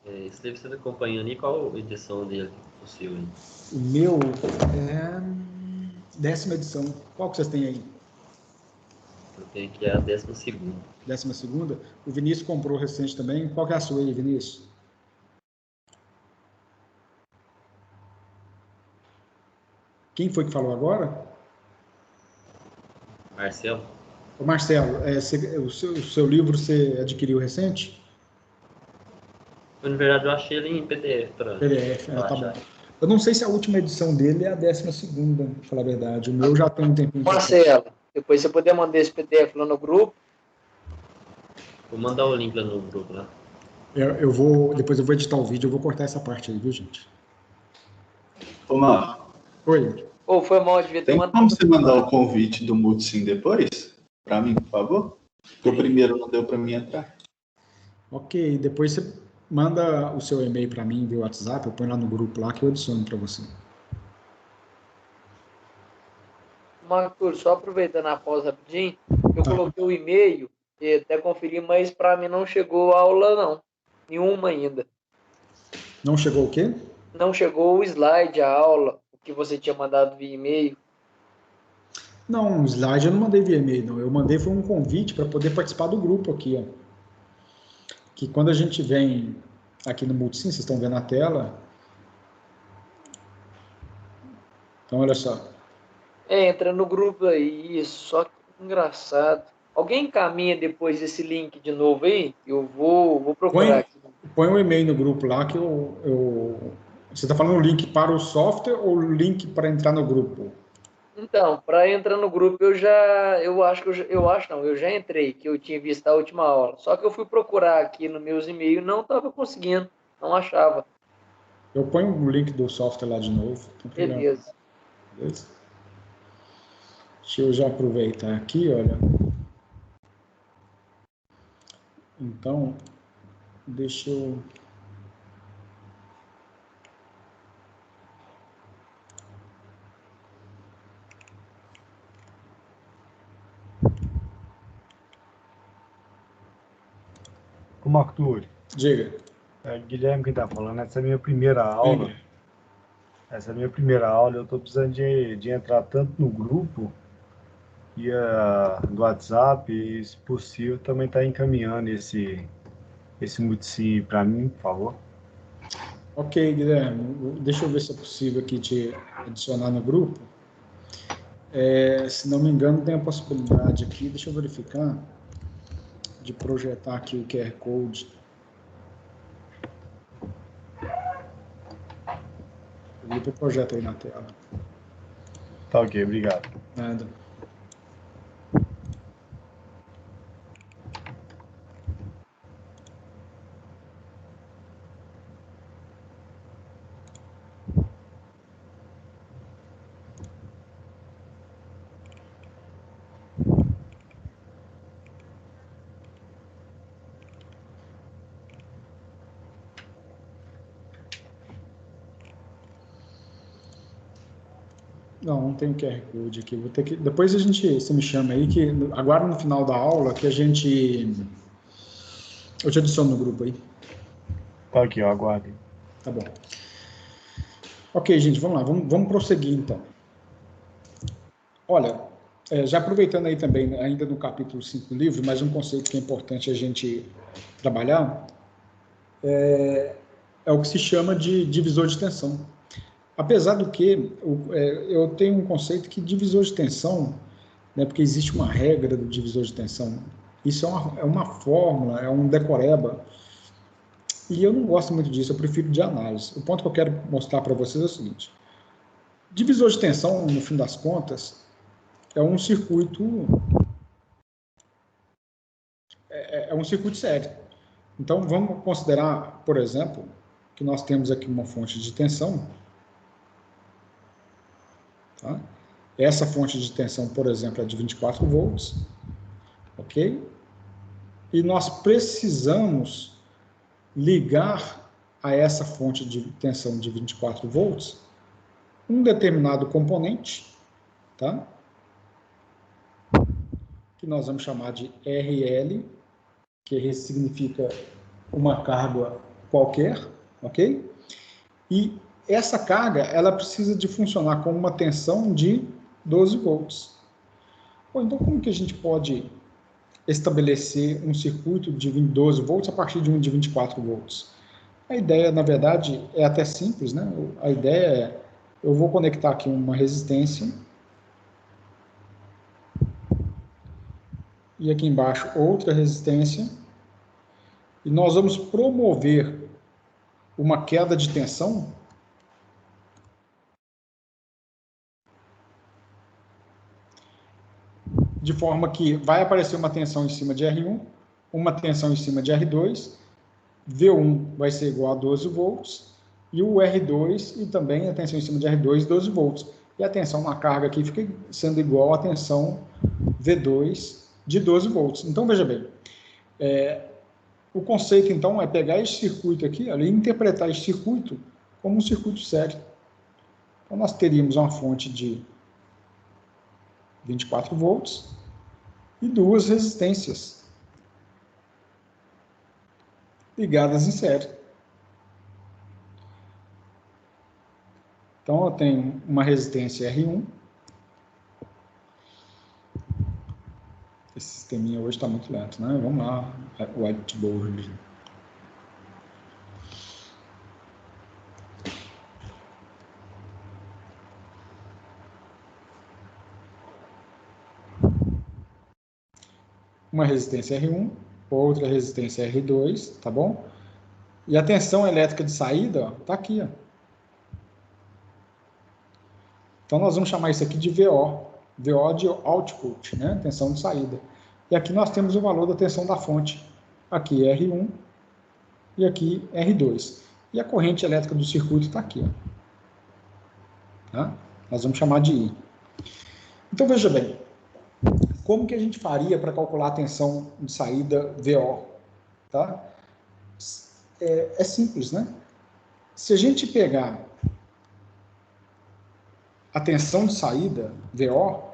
Esse livro você está acompanhando e qual edição dele possível? O meu é 10ª edição. Qual que vocês têm aí? Eu tenho aqui a 12ª. 12ª? O Vinícius comprou recente também. Qual que é a sua aí, Vinícius? Quem foi que falou agora? Marcelo? Ô Marcelo, o seu livro você adquiriu recente? Na verdade, eu achei ele em PDF. PDF, tá bom. Eu não sei se a última edição dele é a 12ª, pra falar a verdade. O meu já tem um tempinho. Marcelo, depois você poder mandar esse PDF lá no grupo. Vou mandar o link lá no grupo, né? Depois eu vou editar o vídeo, eu vou cortar essa parte aí, viu, gente? Ô, Marco. Oi. Foi mal, devia ter mandado. Tem como você mandar o convite do Multisim depois? Para mim, por favor? Porque o primeiro não deu para mim entrar. Ok, depois você manda o seu e-mail para mim via WhatsApp, eu ponho lá no grupo lá que eu adiciono para você. Marcos, só aproveitando a pausa rapidinho, eu coloquei o e-mail e até conferi, mas para mim não chegou a aula não, nenhuma ainda. Não chegou o quê? Não chegou o slide, a aula, o que você tinha mandado via e-mail. Não, o slide eu não mandei via e-mail, não. Eu mandei foi um convite para poder participar do grupo aqui, ó. Que quando a gente vem aqui no Multisim, vocês estão vendo a tela. Então, olha só. Entra no grupo aí, só que engraçado. Alguém encaminha depois esse link de novo aí? Eu vou procurar aqui. Põe um e-mail no grupo lá que Você está falando o link para o software ou o link para entrar no grupo? Então, para entrar no grupo eu já entrei, que eu tinha visto a última aula. Só que eu fui procurar aqui nos meus e-mails, não estava conseguindo, não achava. Eu ponho o link do software lá de novo. Beleza. Beleza? Deixa eu já aproveitar aqui, olha. Então, deixa eu... Ô, Marco Túlio. Diga. Guilherme que está falando, essa é a minha primeira aula. Essa é a minha primeira aula, eu estou precisando de entrar tanto no grupo e do WhatsApp, e, se possível, também está encaminhando esse Multisim para mim, por favor. Ok, Guilherme, deixa eu ver se é possível aqui te adicionar no grupo. Se não me engano, tem a possibilidade aqui, deixa eu verificar, de projetar aqui o QR Code. O projeto aí na tela. Tá ok, obrigado. Nada. Não tem QR Code aqui. Vou ter que... Depois você me chama aí, que agora no final da aula, que eu te adiciono no grupo aí. Tá aqui, eu aguardo. Tá bom. Ok, gente, vamos lá. Vamos prosseguir, então. Olha, já aproveitando aí também, ainda no capítulo 5 do livro, mais um conceito que é importante a gente trabalhar, é o que se chama de divisor de tensão. Apesar do que, eu tenho um conceito que divisor de tensão, né, porque existe uma regra do divisor de tensão, isso é uma fórmula, é um decoreba, e eu não gosto muito disso, eu prefiro de análise. O ponto que eu quero mostrar para vocês é o seguinte: Divisor de tensão, no fim das contas, é um circuito sério. Então, vamos considerar, por exemplo, que nós temos aqui uma fonte de tensão. Tá? Essa fonte de tensão, por exemplo, é de 24 volts. Ok? E nós precisamos ligar a essa fonte de tensão de 24 volts um determinado componente, tá? Que nós vamos chamar de RL, que significa uma carga qualquer, ok? E essa carga, ela precisa de funcionar com uma tensão de 12 volts. Bom, então, como que a gente pode estabelecer um circuito de 12 volts a partir de um de 24 volts? A ideia, na verdade, é até simples, né? A ideia é, eu vou conectar aqui uma resistência, e aqui embaixo outra resistência, e nós vamos promover uma queda de tensão de forma que vai aparecer uma tensão em cima de R1, uma tensão em cima de R2, V1 vai ser igual a 12 volts, e o R2, e também a tensão em cima de R2, 12 volts. E a tensão na carga aqui fica sendo igual à tensão V2 de 12 volts. Então, veja bem, o conceito, então, é pegar esse circuito aqui, e interpretar esse circuito como um circuito sério. Então, nós teríamos uma fonte de 24 volts e duas resistências ligadas em série. Então, eu tenho uma resistência R1. Esse sisteminha hoje está muito lento, né? Vamos lá, whiteboard. Uma resistência R1, outra resistência R2, tá bom? E a tensão elétrica de saída está aqui, ó. Então, nós vamos chamar isso aqui de VO. VO de output, né? Tensão de saída. E aqui nós temos o valor da tensão da fonte. Aqui R1 e aqui R2. E a corrente elétrica do circuito está aqui, ó. Tá? Nós vamos chamar de I. Então, veja bem. Como que a gente faria para calcular a tensão de saída VO? Tá? É simples, né? Se a gente pegar a tensão de saída, VO,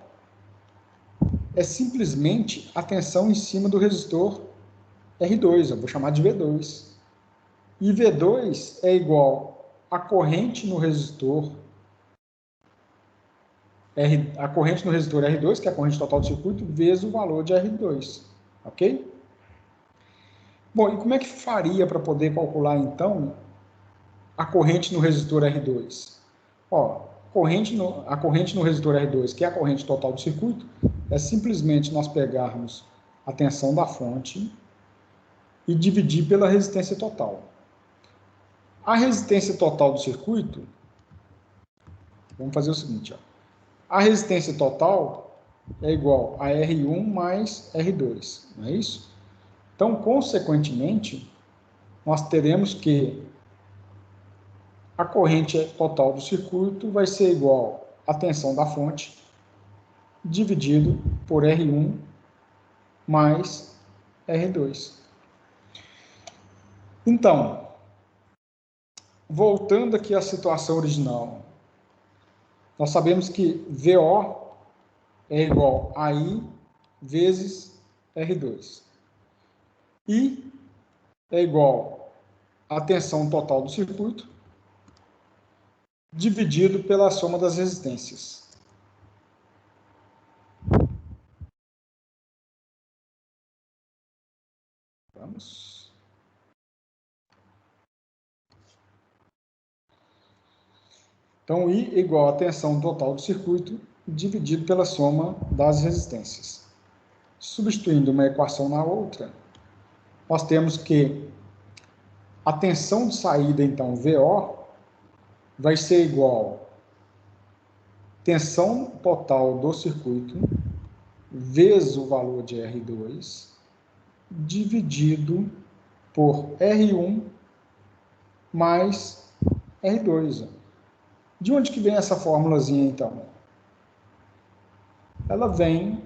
é simplesmente a tensão em cima do resistor R2, eu vou chamar de V2. E V2 é igual a corrente no resistor R2, que é a corrente total do circuito, vezes o valor de R2, ok? Bom, e como é que faria para poder calcular, então, a corrente no resistor R2? Ó, a corrente no resistor R2, que é a corrente total do circuito, é simplesmente nós pegarmos a tensão da fonte e dividir pela resistência total. A resistência total do circuito, vamos fazer o seguinte, ó. A resistência total é igual a R1 mais R2, não é isso? Então, consequentemente, nós teremos que a corrente total do circuito vai ser igual à tensão da fonte dividido por R1 mais R2. Então, voltando aqui à situação original, nós sabemos que VO é igual a I vezes R2. I é igual à tensão total do circuito dividido pela soma das resistências. Vamos. Então, I é igual à tensão total do circuito dividido pela soma das resistências. Substituindo uma equação na outra, nós temos que a tensão de saída, então, VO, vai ser igual tensão total do circuito vezes o valor de R2 dividido por R1 mais R2. De onde que vem essa fórmulazinha, então? Ela vem,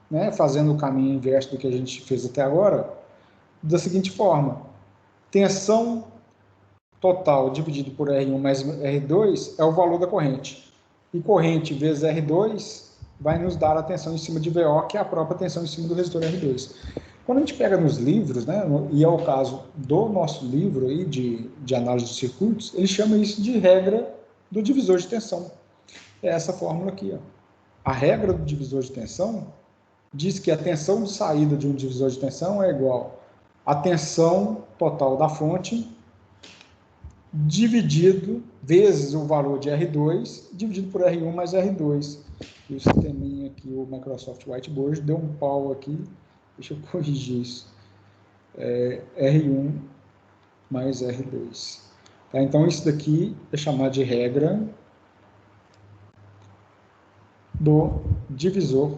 né, fazendo o caminho inverso do que a gente fez até agora, da seguinte forma: tensão total dividido por R1 mais R2 é o valor da corrente. E corrente vezes R2 vai nos dar a tensão em cima de VO, que é a própria tensão em cima do resistor R2. Quando a gente pega nos livros, né, e é o caso do nosso livro aí de análise de circuitos, ele chama isso de regra do divisor de tensão. É essa fórmula aqui, ó. A regra do divisor de tensão diz que a tensão de saída de um divisor de tensão é igual à tensão total da fonte dividido vezes o valor de R2 dividido por R1 mais R2. E o sisteminha aqui, o Microsoft Whiteboard, deu um pau aqui. Deixa eu corrigir isso. R1 mais R2. Tá? Então, isso daqui é chamado de regra do divisor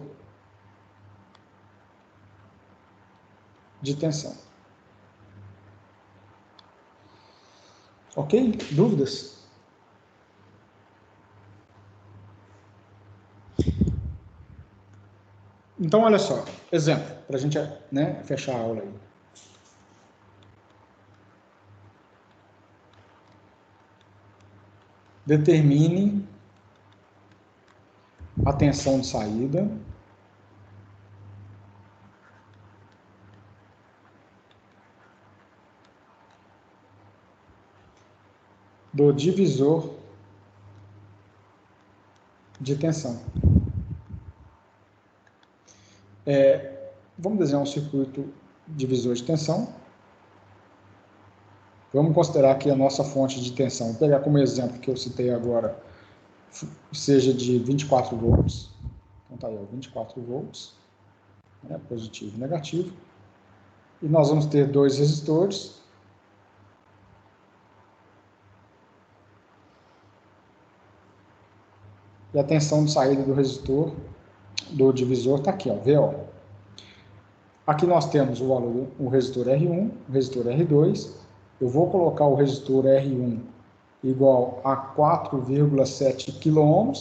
de tensão. Ok? Dúvidas? Então, olha só. Exemplo, para a gente, né, fechar a aula aí. Determine a tensão de saída do divisor de tensão. Vamos desenhar um circuito divisor de tensão. Vamos considerar que a nossa fonte de tensão, vou pegar como exemplo que eu citei agora, seja de 24 volts. Então tá aí, 24 volts, né, positivo e negativo. E nós vamos ter dois resistores. E a tensão de saída do resistor, do divisor, está aqui, ó, VO. Aqui nós temos o valor, o resistor R1, o resistor R2. Eu vou colocar o resistor R1 igual a 4,7 kΩ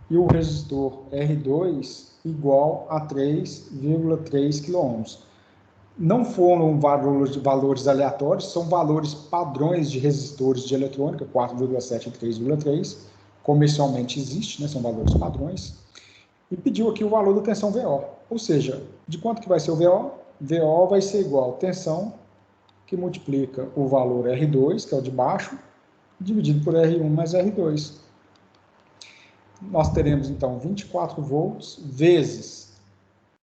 e o resistor R2 igual a 3,3 kΩ. Não foram valores aleatórios, são valores padrões de resistores de eletrônica, 4,7 e 3,3, comercialmente existe, né, são valores padrões, e pediu aqui o valor da tensão VO, ou seja, de quanto que vai ser o VO? VO vai ser igual a tensão, que multiplica o valor R2, que é o de baixo, dividido por R1 mais R2. Nós teremos, então, 24 volts vezes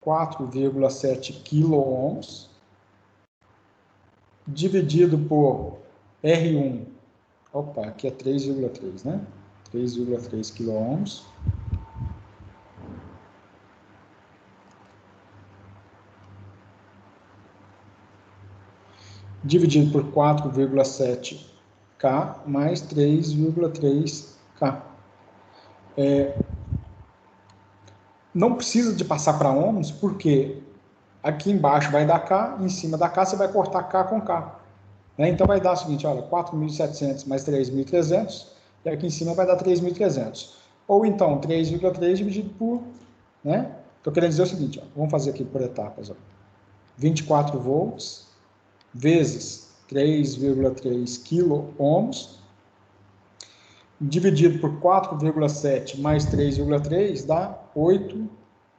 4,7 kΩ, dividido por R1, opa, aqui é 3,3, né? 3,3 kΩ. Dividido por 4,7K mais 3,3K. Não precisa de passar para ohms, porque aqui embaixo vai dar K, em cima da K você vai cortar K com K. Né? Então vai dar o seguinte, olha, 4.700 mais 3.300, e aqui em cima vai dar 3.300. Ou então 3,3 dividido por, né? Estou querendo dizer o seguinte, ó, vamos fazer aqui por etapas. Ó. 24 volts vezes 3,3 kΩ, dividido por 4,7 mais 3,3 dá 8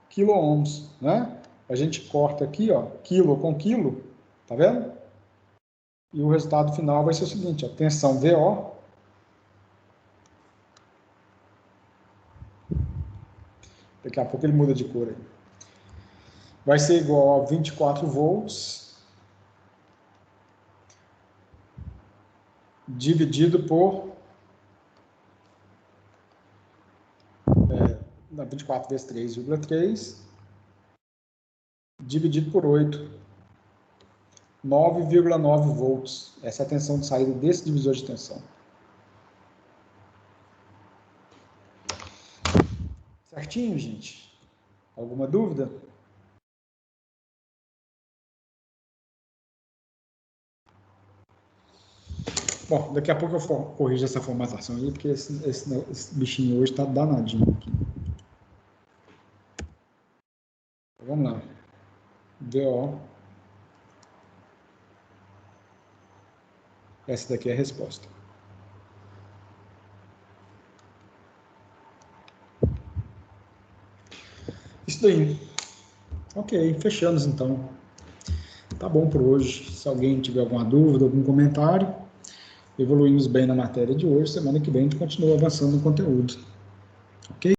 kΩ, né? A gente corta aqui, ó, quilo com quilo, tá vendo? E o resultado final vai ser o seguinte, ó, tensão VO daqui a pouco ele muda de cor aí. Vai ser igual a 24 volts dividido por 24 vezes 3,3 dividido por 8, 9,9 volts. Essa é a tensão de saída desse divisor de tensão. Certinho, gente? Alguma dúvida? Bom, daqui a pouco eu corrijo essa formatação aí, porque esse bichinho hoje está danadinho aqui. Vamos lá. DO. Essa daqui é a resposta. Isso daí. Ok, fechamos então. Tá bom por hoje. Se alguém tiver alguma dúvida, algum comentário, evoluímos bem na matéria de hoje. Semana que vem a gente continua avançando no conteúdo. Ok?